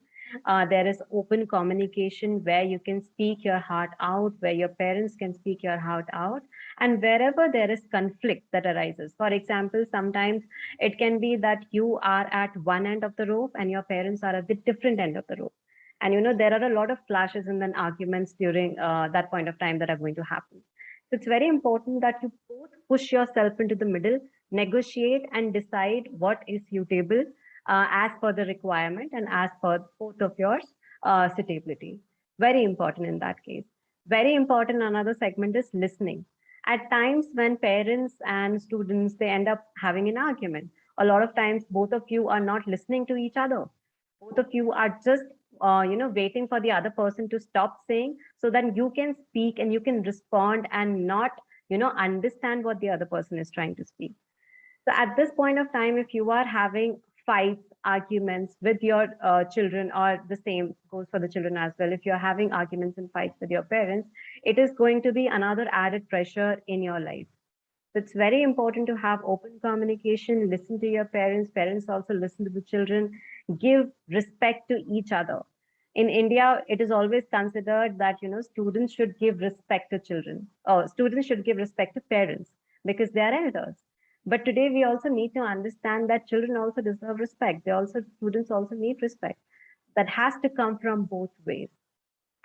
There is open communication where you can speak your heart out, where your parents can speak your heart out, and wherever there is conflict that arises. For example, sometimes it can be that you are at one end of the rope and your parents are at the different end of the rope. And there are a lot of clashes and then arguments during that point of time that are going to happen. So it's very important that you both push yourself into the middle, negotiate, and decide what is suitable as per the requirement and as per both of yours suitability. Very important in that case. Very important, another segment is listening. At times when parents and students, they end up having an argument. A lot of times both of you are not listening to each other. Both of you are just waiting for the other person to stop saying, so that you can speak and you can respond and not understand what the other person is trying to speak. So at this point of time, if you are having fights, arguments with your children, or the same goes for the children as well, if you're having arguments and fights with your parents, it is going to be another added pressure in your life. So it's very important to have open communication, listen to your parents, parents also listen to the children, give respect to each other. In India, it is always considered that students should give respect to children, or students should give respect to parents because they are elders. But today we also need to understand that children also deserve respect. They also Students also need respect. That has to come from both ways.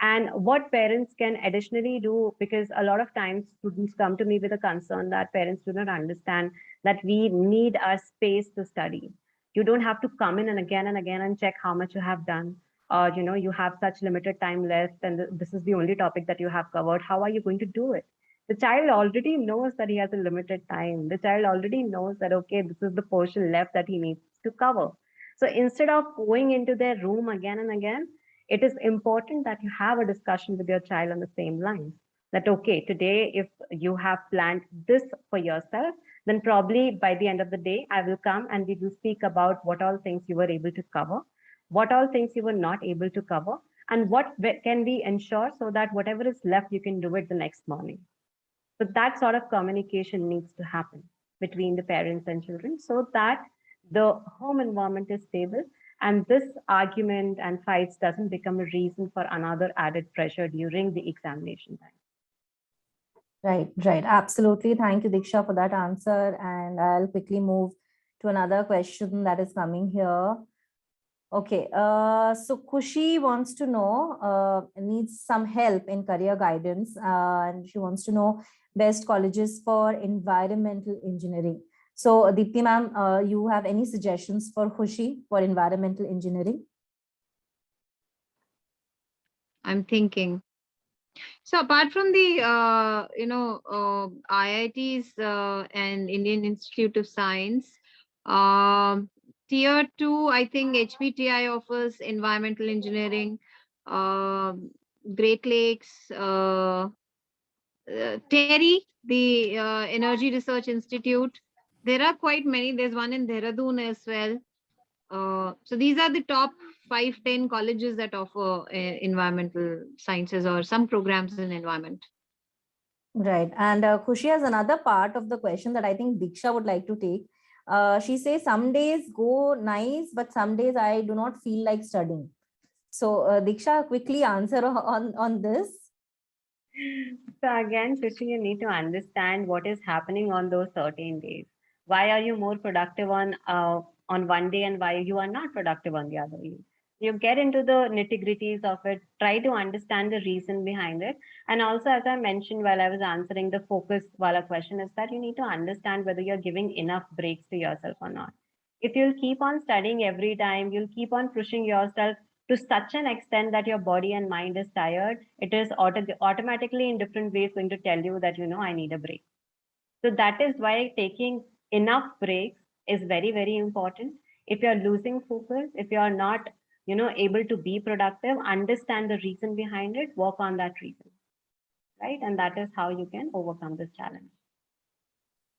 And what parents can additionally do, because a lot of times students come to me with a concern that parents do not understand that we need our space to study. You don't have to come in and again and check how much you have done, or you have such limited time left and this is the only topic that you have covered. How are you going to do it? The child already knows that he has a limited time. The child already knows that, okay, this is the portion left that he needs to cover. So instead of going into their room again and again, it is important that you have a discussion with your child on the same lines. That, okay, today, if you have planned this for yourself, then probably by the end of the day, I will come and we will speak about what all things you were able to cover, what all things you were not able to cover, and what can we ensure so that whatever is left, you can do it the next morning. So that sort of communication needs to happen between the parents and children so that the home environment is stable and this argument and fights doesn't become a reason for another added pressure during the examination time. Right, right. Absolutely. Thank you, Diksha, for that answer. And I'll quickly move to another question that is coming here. Okay, so Kushi wants to know, needs some help in career guidance, and she wants to know best colleges for environmental engineering. So, Deepti ma'am, you have any suggestions for Kushi for environmental engineering? I'm thinking. So apart from the IITs and Indian Institute of Science, tier 2, I think HBTI offers environmental engineering, Great Lakes, TERI, the Energy Research Institute. There are quite many. There's one in Dehradun as well. So these are the top 5-10 colleges that offer environmental sciences or some programs in environment. Right. And Kushi has another part of the question that I think Diksha would like to take. She says, some days go nice, but some days I do not feel like studying. So Diksha, quickly answer on this. So again, Christian, you need to understand what is happening on those certain days. Why are you more productive on one day and why you are not productive on the other day? You get into the nitty-gritties of it, try to understand the reason behind it. And also, as I mentioned while I was answering the focus wala question, is that you need to understand whether you're giving enough breaks to yourself or not. If you'll keep on studying every time, you'll keep on pushing yourself to such an extent that your body and mind is tired, it is automatically in different ways going to tell you that, I need a break. So that is why taking enough breaks is very, very important. If you're losing focus, if you're not, able to be productive, understand the reason behind it, work on that reason, right? And that is how you can overcome this challenge.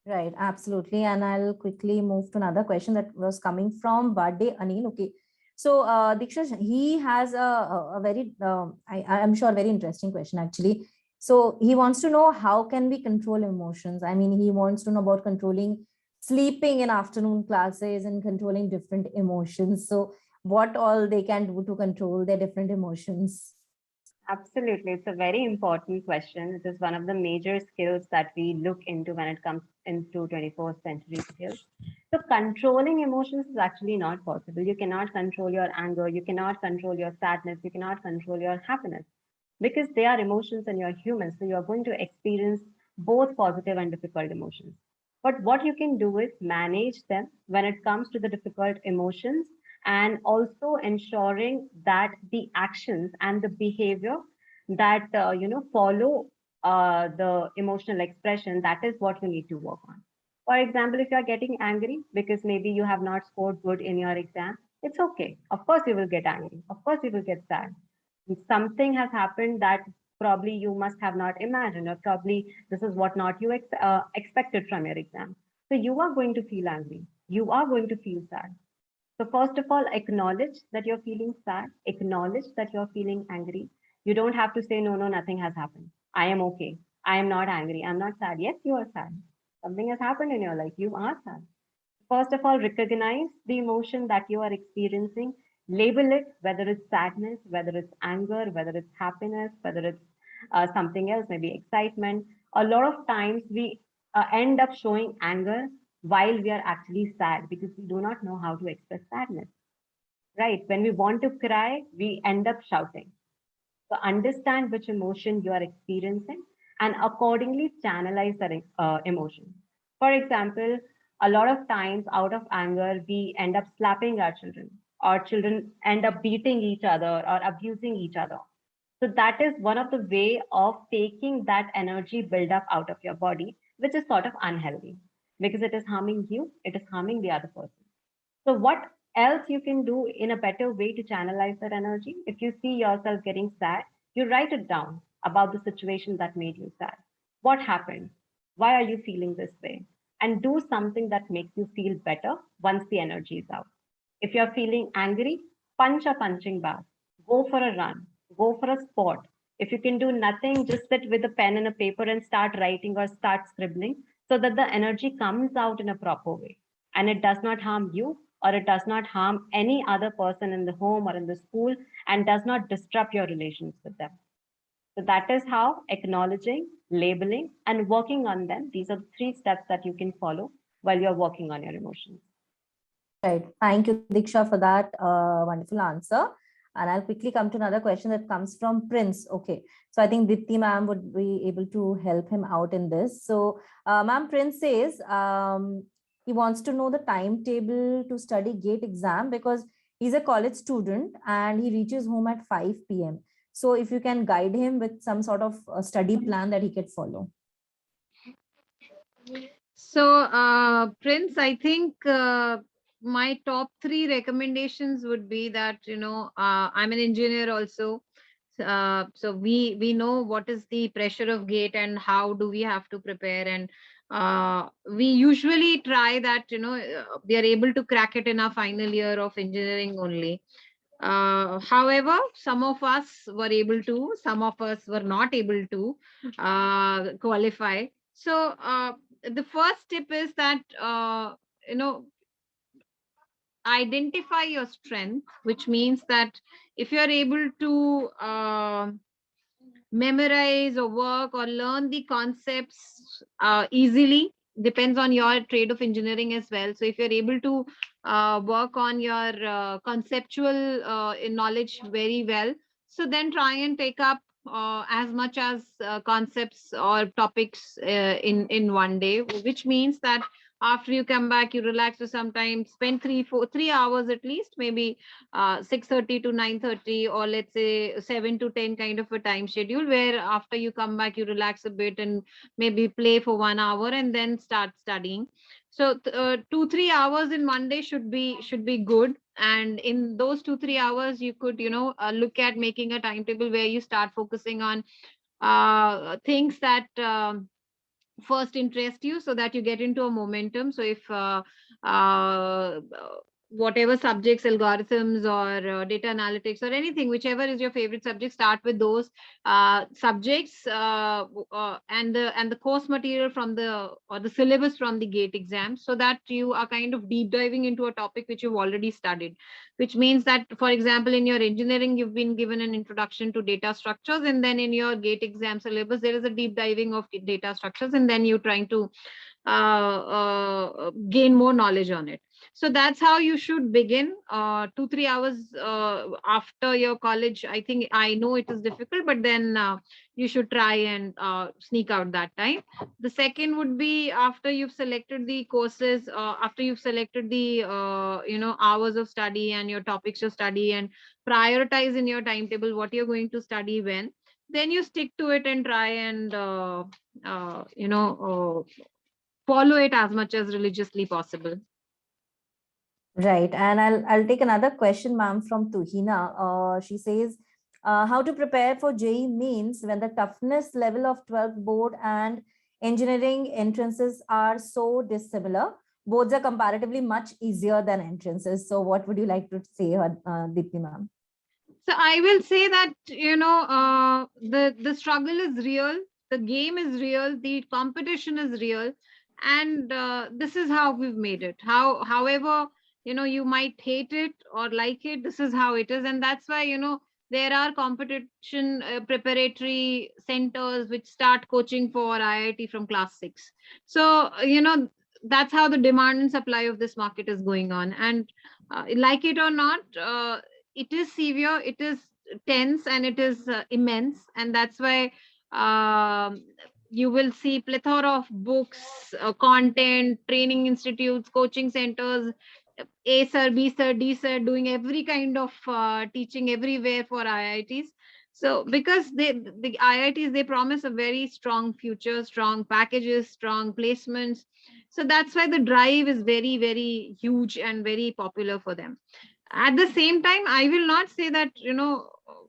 Right, absolutely. And I'll quickly move to another question that was coming from Bade Anil. Okay. So, Diksha, he has a very, I'm sure, very interesting question actually. So he wants to know how can we control emotions? I mean, he wants to know about controlling sleeping in afternoon classes and controlling different emotions. So what all they can do to control their different emotions? Absolutely. It's a very important question. It is one of the major skills that we look into when it comes into 21st century skills. So controlling emotions is actually not possible. You cannot control your anger. You cannot control your sadness. You cannot control your happiness because they are emotions and you're human. So you're going to experience both positive and difficult emotions. But what you can do is manage them when it comes to the difficult emotions and also ensuring that the actions and the behavior that follow the emotional expression, that is what you need to work on. For example, if you are getting angry because maybe you have not scored good in your exam, it's okay. Of course, you will get angry. Of course, you will get sad. Something has happened that probably you must have not imagined, or probably this is what not you expected from your exam. So you are going to feel angry. You are going to feel sad. So first of all, acknowledge that you're feeling sad. Acknowledge that you're feeling angry. You don't have to say, no, no, nothing has happened. I am okay. I am not angry. I'm not sad. Yes, you are sad. Something has happened in your life. You are sad. First of all, recognize the emotion that you are experiencing. Label it, whether it's sadness, whether it's anger, whether it's happiness, whether it's something else, maybe excitement. A lot of times we end up showing anger while we are actually sad because we do not know how to express sadness, right? When we want to cry, we end up shouting. So understand which emotion you are experiencing and accordingly channelize that emotion. For example, a lot of times out of anger, we end up slapping our children, or children end up beating each other or abusing each other. So that is one of the way of taking that energy buildup out of your body, which is sort of unhealthy because it is harming you, it is harming the other person. So what else you can do in a better way to channelize that energy? If you see yourself getting sad, you write it down about the situation that made you sad. What happened? Why are you feeling this way? And do something that makes you feel better once the energy is out. If you're feeling angry, punch a punching bag. Go for a run. Go for a sport. If you can do nothing, just sit with a pen and a paper and start writing or start scribbling so that the energy comes out in a proper way and it does not harm you or it does not harm any other person in the home or in the school and does not disrupt your relations with them. So that is how acknowledging, labeling, and working on them. These are the three steps that you can follow while you're working on your emotions. Right. Thank you, Diksha, for that wonderful answer. And I'll quickly come to another question that comes from Prince. Okay. So I think Dipti ma'am would be able to help him out in this. So, ma'am, Prince says he wants to know the timetable to study GATE exam because he's a college student and he reaches home at 5 p.m. So if you can guide him with some sort of study plan that he could follow. So, Prince, I think my top three recommendations would be that, I'm an engineer also. So we know what is the pressure of gate and how do we have to prepare, and we usually try that, we are able to crack it in our final year of engineering only. However, some of us were able to, some of us were not able to qualify. So the first tip is that you know identify your strength, which means that if you are able to memorize or work or learn the concepts easily, depends on your trade of engineering as well. So if you're able to work on your conceptual knowledge very well, so then try and take up as much as concepts or topics in one day, which means that after you come back, you relax for some time, spend 3 hours at least, maybe 6:30 to 9:30, or let's say 7 to 10 kind of a time schedule, where after you come back you relax a bit and maybe play for 1 hour and then start studying. So 2-3 hours in one day should be good, and in those 2-3 hours you could look at making a timetable where you start focusing on things that first interest you, so that you get into a momentum. So if uh, whatever subjects, algorithms or data analytics or anything, whichever is your favorite subject, start with those subjects, and the course material from the, or the syllabus from the gate exam, so that you are kind of deep diving into a topic which you've already studied. Which means that, for example, in your engineering you've been given an introduction to data structures, and then in your gate exam syllabus there is a deep diving of data structures, and then you're trying to gain more knowledge on it. So that's how you should begin. 2-3 hours after your college, I think, I know it is difficult, but then you should try and sneak out that time. The second would be, after you've selected the courses, after you've selected the hours of study and your topics of study, and prioritize in your timetable what you're going to study when. then you stick to it and try and follow it as much as religiously possible. Right. And I'll take another question, ma'am, from Tuhina. She says, how to prepare for JEE means when the toughness level of 12th board and engineering entrances are so dissimilar. Boards are comparatively much easier than entrances. So what would you like to say, Deepti, ma'am? So I will say that, the struggle is real, the game is real, the competition is real, and this is how we've made it. However, you might hate it or like it. This is how it is, and that's why there are competition preparatory centers which start coaching for IIT from class 6. So that's how the demand and supply of this market is going on, and like it or not. It is severe, it is tense, and it is immense, and that's why you will see plethora of books, content, training institutes, coaching centers, A sir, B sir, D sir, doing every kind of teaching everywhere for IITs. So because the IITs, they promise a very strong future, strong packages, strong placements. So that's why the drive is very, very huge and very popular for them. At the same time, I will not say that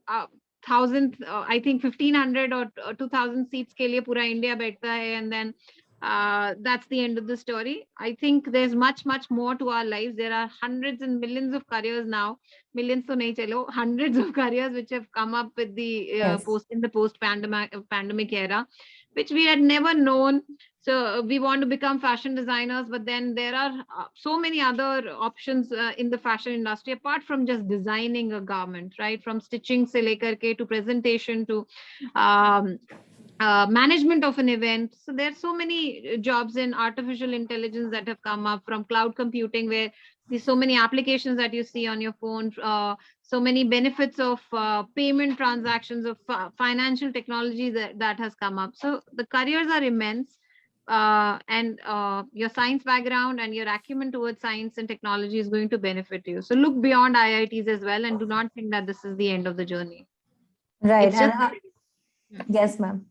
uh, thousand, I think 1,500 or 2,000 seats ke liye pura India baithta hai, and then that's the end of the story. I think there's much more to our lives. There are hundreds and millions of careers now. Millions to nahi chalo, hundreds of careers which have come up with the Yes. post pandemic era, which we had never known. So we want to become fashion designers, but then there are so many other options in the fashion industry apart from just designing a garment, right? From stitching se lekar ke to presentation to um, management of an event. So there are so many jobs in artificial intelligence that have come up, from cloud computing, where there's so many applications that you see on your phone, so many benefits of payment transactions, of financial technology that has come up. So the careers are immense. And your science background and your acumen towards science and technology is going to benefit you. So look beyond IITs as well, and do not think that this is the end of the journey. Right. It's just Yes, ma'am.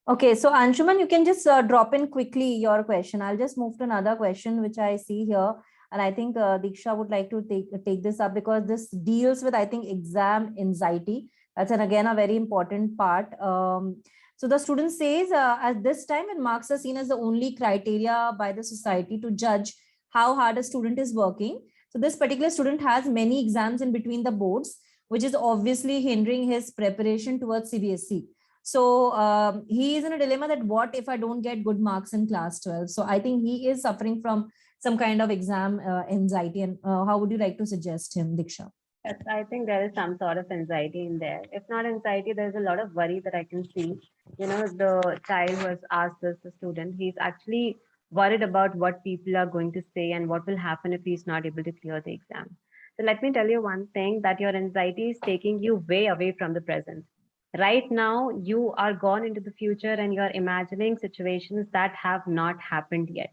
Okay, so Anshuman, you can just drop in quickly your question. I'll just move to another question which I see here, and I think Diksha would like to take this up because this deals with, I think, exam anxiety. That's again a very important part. So the student says at this time when marks are seen as the only criteria by the society to judge how hard a student is working. So this particular student has many exams in between the boards, which is obviously hindering his preparation towards CBSE. So he is in a dilemma that what if I don't get good marks in class 12? So I think he is suffering from some kind of exam anxiety. And how would you like to suggest him, Diksha? Yes, I think there is some sort of anxiety in there. If not anxiety, there's a lot of worry that I can see. The child who has asked this, the student, he's actually worried about what people are going to say and what will happen if he's not able to clear the exam. So let me tell you one thing, that your anxiety is taking you way away from the present. Right now, you are gone into the future and you're imagining situations that have not happened yet.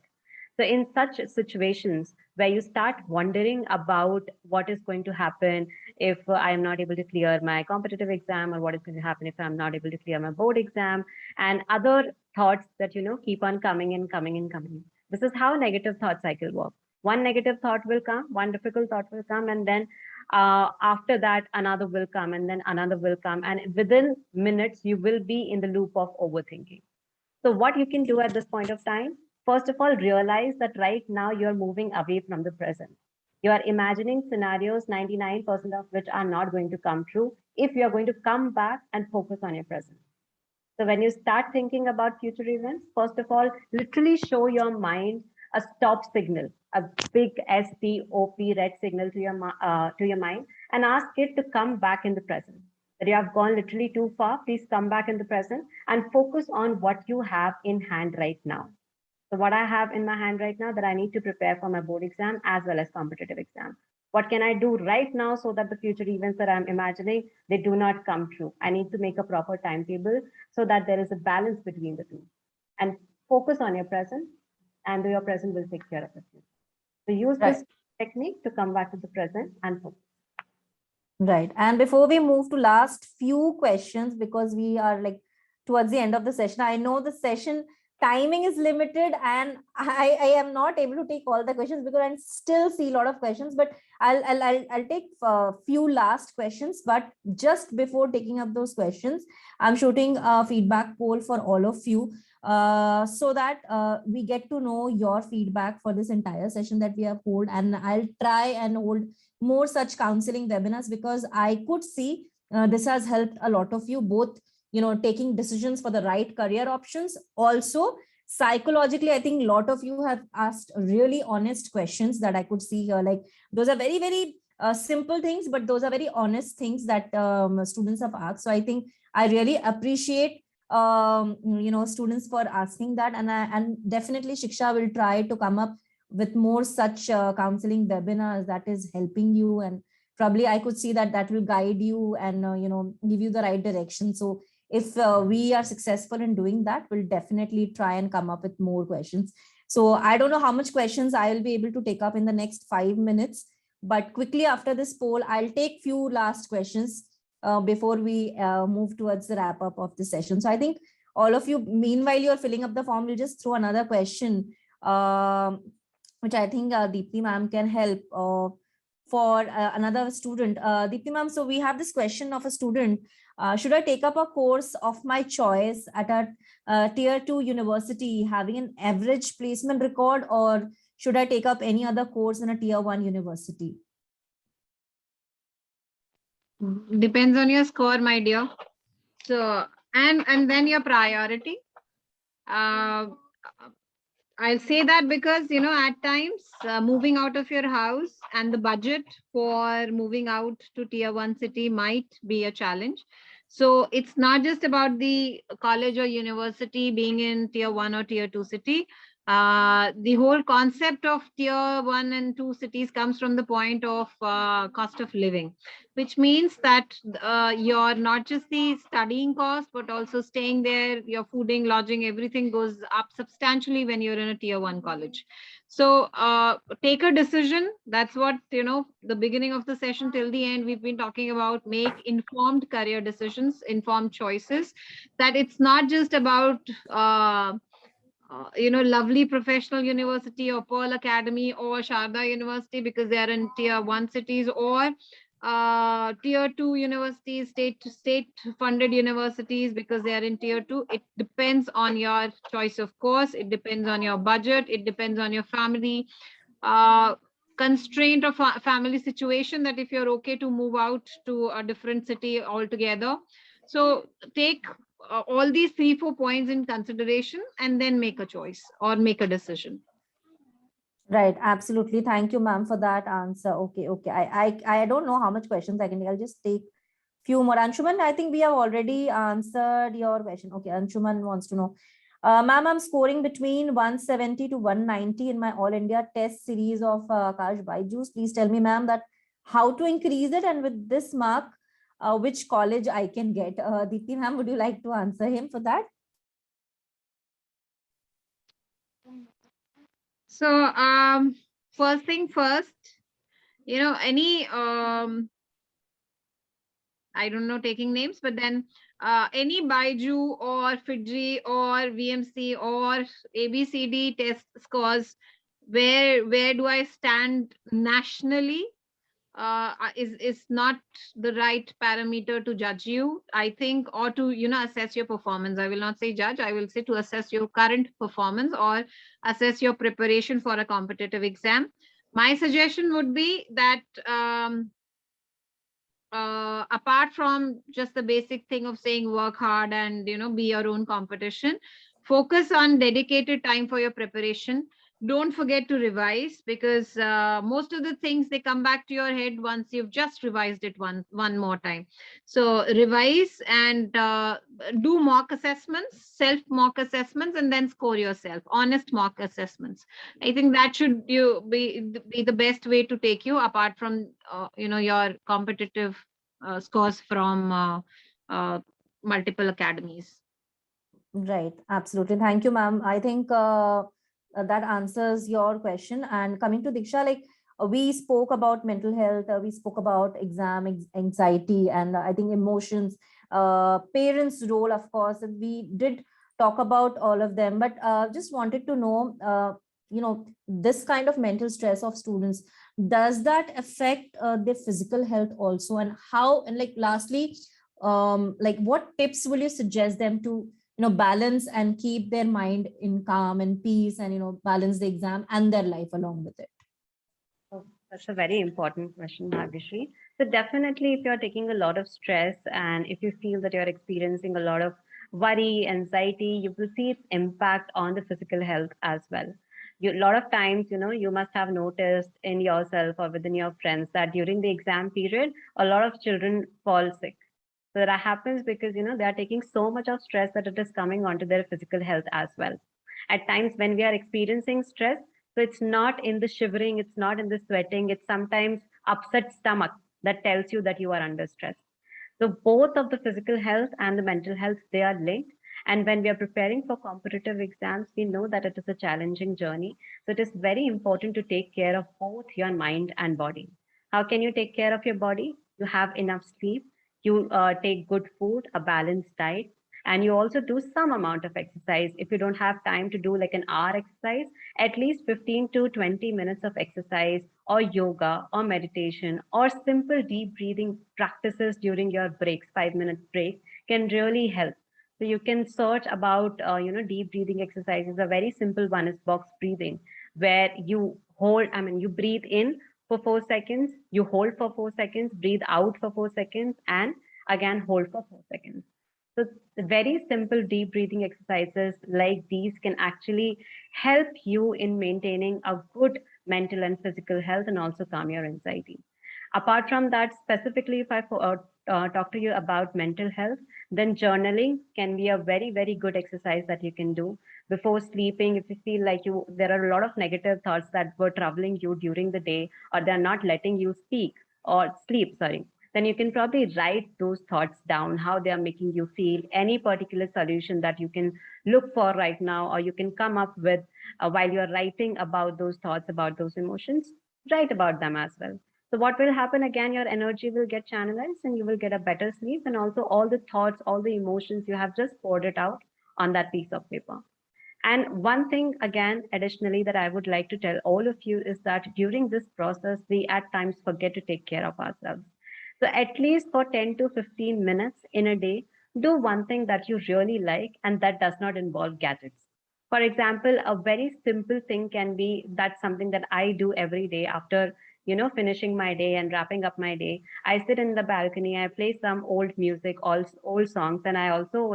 So, in such situations where you start wondering about what is going to happen if I am not able to clear my competitive exam, or what is going to happen if I'm not able to clear my board exam, and other thoughts that keep on coming and coming and coming. This is how negative thought cycle works. One negative thought will come, one difficult thought will come, and then after that another will come, and then another will come, and within minutes you will be in the loop of overthinking. So what you can do at this point of time, first of all, realize that right now you're moving away from the present. You are imagining scenarios, 99% of which are not going to come true if you're going to come back and focus on your present. So when you start thinking about future events, first of all, literally show your mind a stop signal, a big STOP red signal to your mind, and ask it to come back in the present. That you have gone literally too far, please come back in the present and focus on what you have in hand right now. So what I have in my hand right now, that I need to prepare for my board exam as well as competitive exam. What can I do right now so that the future events that I'm imagining, they do not come true? I need to make a proper timetable so that there is a balance between the two. And focus on your present, and your present will take care of it. So use Right. this technique to come back to the present and focus. Right. And before we move to last few questions, because we are like towards the end of the session, I know the session timing is limited and I am not able to take all the questions because I still see a lot of questions, but I'll take a few last questions. But just before taking up those questions, I'm shooting a feedback poll for all of you so that we get to know your feedback for this entire session that we have hold, and I'll try and hold more such counseling webinars because I could see this has helped a lot of you, both taking decisions for the right career options. Also, psychologically, I think a lot of you have asked really honest questions that I could see here. Like those are very, very simple things, but those are very honest things that students have asked. So I think I really appreciate students for asking that, and definitely Shiksha will try to come up with more such counseling webinars that is helping you, and probably I could see that that will guide you and give you the right direction. So if we are successful in doing that, we'll definitely try and come up with more questions. So I don't know how much questions I will be able to take up in the next 5 minutes, but quickly after this poll, I'll take few last questions before we move towards the wrap up of the session. So I think all of you, meanwhile you're filling up the form, we'll just throw another question, which I think Deepti ma'am can help for another student. Deepti ma'am, so we have this question of a student. Should I take up a course of my choice at a tier 2 university having an average placement record, or should I take up any other course in a tier 1 university? Depends on your score, my dear. So, and then your priority. I'll say that because, at times moving out of your house and the budget for moving out to tier 1 city might be a challenge. So it's not just about the college or university being in tier 1 or tier 2 city. The whole concept of tier 1 and 2 cities comes from the point of cost of living, which means that you're not just the studying cost, but also staying there, your fooding, lodging, everything goes up substantially when you're in a tier 1 college. So take a decision. That's what, the beginning of the session till the end, we've been talking about. Make informed career decisions, informed choices, that it's not just about lovely professional university or Pearl Academy or Sharda University because they are in tier 1 cities, or tier 2 universities, state funded universities because they are in tier 2. It depends on your choice of course. It depends on your budget. It depends on your family constraint of family situation, that if you're okay to move out to a different city altogether. So take all these 3-4 points in consideration and then make a choice or make a decision. Right, absolutely. Thank you, ma'am, for that answer. Okay. I don't know how much questions I can take. I'll just take few more. Anshuman, I think we have already answered your question. Okay, Anshuman wants to know. Ma'am, I'm scoring between 170 to 190 in my All India test series of Akash Byju's. Please tell me, ma'am, that how to increase it, and with this mark, which college I can get. Deepti ma'am, would you like to answer him for that? So first thing first, any I don't know taking names, but then any Baiju or Fiji or VMC or ABCD test scores, where do I stand nationally, is not the right parameter to judge you, I think, or to assess your performance. I will not say judge, I will say to assess your current performance or assess your preparation for a competitive exam. My suggestion would be that apart from just the basic thing of saying work hard and be your own competition, focus on dedicated time for your preparation. Don't forget to revise, because most of the things, they come back to your head once you've just revised it one more time. So revise and do mock assessments, self mock assessments, and then score yourself. Honest mock assessments, I think that should be the best way to take you, apart from your competitive scores from multiple academies. Right, absolutely. Thank you, ma'am. I think that answers your question. And coming to Diksha, like we spoke about mental health, we spoke about anxiety, and I think emotions, parents' role, of course, and we did talk about all of them. But just wanted to know, this kind of mental stress of students, does that affect their physical health also, and how? And like lastly, like what tips will you suggest them to balance and keep their mind in calm and peace, and balance the exam and their life along with it? Oh, that's a very important question, Bhagyashree. So definitely, if you're taking a lot of stress and if you feel that you're experiencing a lot of worry, anxiety, you will see its impact on the physical health as well. A lot of times, you must have noticed in yourself or within your friends that during the exam period, a lot of children fall sick. So that happens because, they are taking so much of stress that it is coming onto their physical health as well. At times when we are experiencing stress, so it's not in the shivering, it's not in the sweating, it's sometimes upset stomach that tells you that you are under stress. So both of the physical health and the mental health, they are linked. And when we are preparing for competitive exams, we know that it is a challenging journey. So it is very important to take care of both your mind and body. How can you take care of your body? You have enough sleep, you take good food, a balanced diet, and you also do some amount of exercise. If you don't have time to do like an hour exercise, at least 15 to 20 minutes of exercise or yoga or meditation or simple deep breathing practices during your breaks, 5 minute break, can really help. So you can search about deep breathing exercises. A very simple one is box breathing, where you breathe in for 4 seconds, you hold for 4 seconds, breathe out for 4 seconds, and again hold for 4 seconds. So the very simple deep breathing exercises like these can actually help you in maintaining a good mental and physical health and also calm your anxiety. Apart from that, specifically, if I talk to you about mental health, then journaling can be a very, very good exercise that you can do before sleeping. If you feel like there are a lot of negative thoughts that were troubling you during the day, or they're not letting you speak or sleep, sorry, then you can probably write those thoughts down, how they are making you feel, any particular solution that you can look for right now, or you can come up with while you're writing about those thoughts, about those emotions, write about them as well. So what will happen again, your energy will get channelized and you will get a better sleep, and also all the thoughts, all the emotions, you have just poured it out on that piece of paper. And one thing, again, additionally, that I would like to tell all of you is that during this process, we at times forget to take care of ourselves. So, at least for 10 to 15 minutes in a day, do one thing that you really like and that does not involve gadgets. For example, a very simple thing can be that's something that I do every day after finishing my day and wrapping up my day. I sit in the balcony, I play some old music, old songs, and I also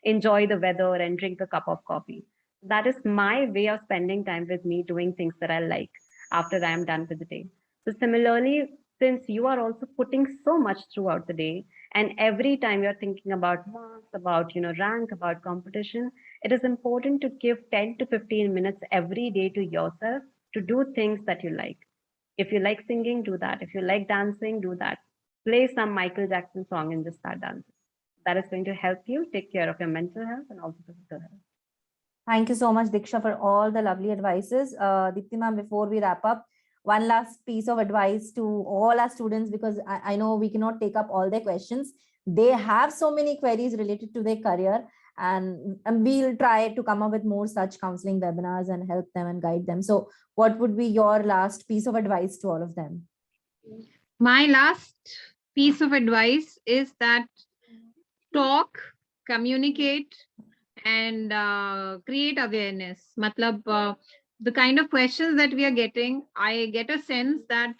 enjoy the weather and drink a cup of coffee. That is my way of spending time with me, doing things that I like after I am done with the day. So similarly, since you are also putting so much throughout the day, and every time you're thinking about marks, about rank, about competition, it is important to give 10 to 15 minutes every day to yourself to do things that you like. If you like singing, do that. If you like dancing, do that. Play some Michael Jackson song and just start dancing. That is going to help you take care of your mental health and also physical health. Thank you so much, Diksha, for all the lovely advices. Deepti ma'am, before we wrap up, one last piece of advice to all our students, because I know we cannot take up all their questions. They have so many queries related to their career, and we'll try to come up with more such counseling webinars and help them and guide them. So what would be your last piece of advice to all of them? My last piece of advice is that talk, communicate, and create awareness. Matlab, the kind of questions that we are getting, I get a sense that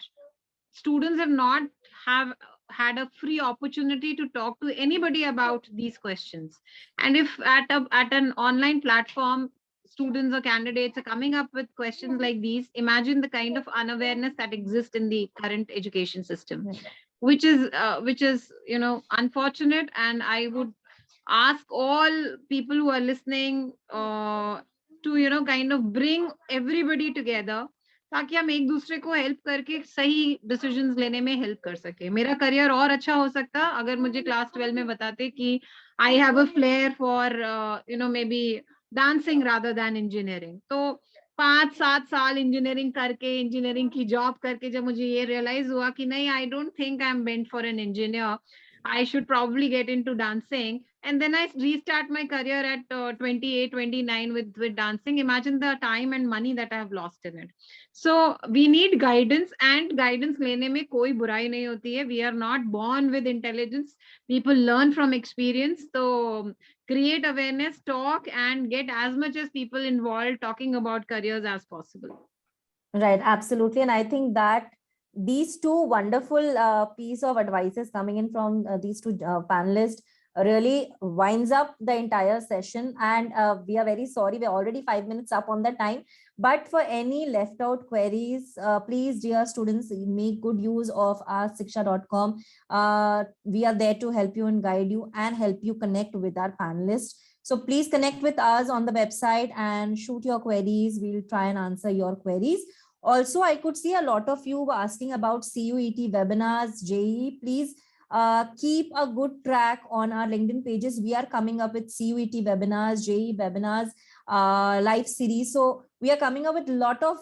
students have not have had a free opportunity to talk to anybody about these questions. And if at an online platform, students or candidates are coming up with questions like these, imagine the kind of unawareness that exists in the current education system, which is unfortunate. And I would ask all people who are listening to kind of bring everybody together, ताकि हम एक दूसरे को help करके सही decisions लेने में help कर सके. मेरा करियर और अच्छा हो सकता अगर मुझे क्लास 12 में बताते कि I have a flare for may be dancing rather than engineering. So 5-7 साल इंजीनियरिंग करके, इंजीनियरिंग की जॉब करके जब मुझे ये रियलाइज हुआ कि नहीं, I don't think I am meant for an engineer, I should probably get into dancing. And then I restart my career at 28, 29 with dancing. Imagine the time and money that I have lost in it. So we need guidance, and guidance लेने में कोई बुराई नहीं होती है. We are not born with intelligence. People learn from experience. So create awareness, talk, and get as much as people involved talking about careers as possible. Right, absolutely. And I think that these two wonderful piece of advices coming in from these two panelists really winds up the entire session. And we are very sorry, we're already 5 minutes up on the time. But for any left out queries, please, dear students, make good use of askShiksha.com. We are there to help you and guide you and help you connect with our panelists. So please connect with us on the website and shoot your queries. We'll try and answer your queries. Also, I could see a lot of you were asking about CUET webinars, JEE. Please keep a good track on our LinkedIn pages. We are coming up with CUET webinars, JEE webinars, live series. So we are coming up with a lot of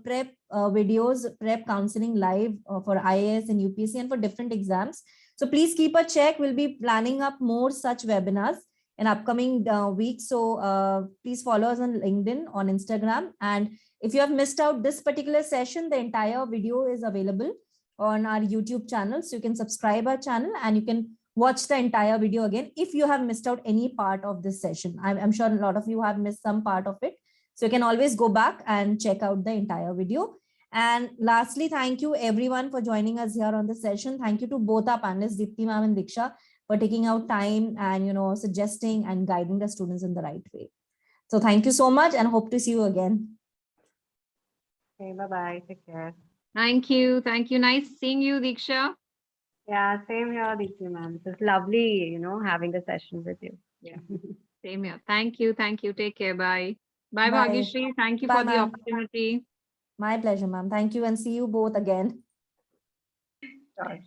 prep videos, prep counseling live for IAS and UPSC and for different exams. So please keep a check. We'll be planning up more such webinars in upcoming weeks. So please follow us on LinkedIn, on Instagram. And if you have missed out this particular session, the entire video is available on our YouTube channel. So you can subscribe our channel and you can watch the entire video again if you have missed out any part of this session. I'm sure a lot of you have missed some part of it. So you can always go back and check out the entire video. And lastly, thank you everyone for joining us here on the session. Thank you to both our panelists, Deepti ma'am and Diksha, for taking out time and suggesting and guiding the students in the right way. So thank you so much and hope to see you again. Okay, bye-bye. Take care. Thank you. Thank you. Nice seeing you, Diksha. Yeah, same here, Deepti ma'am. It was lovely, having a session with you. Yeah. Same here. Thank you. Thank you. Take care. Bye. Bye, Bye. Bhagyashree. Thank you Bye, for the ma'am. opportunity. My pleasure, ma'am. Thank you and see you both again. Sure.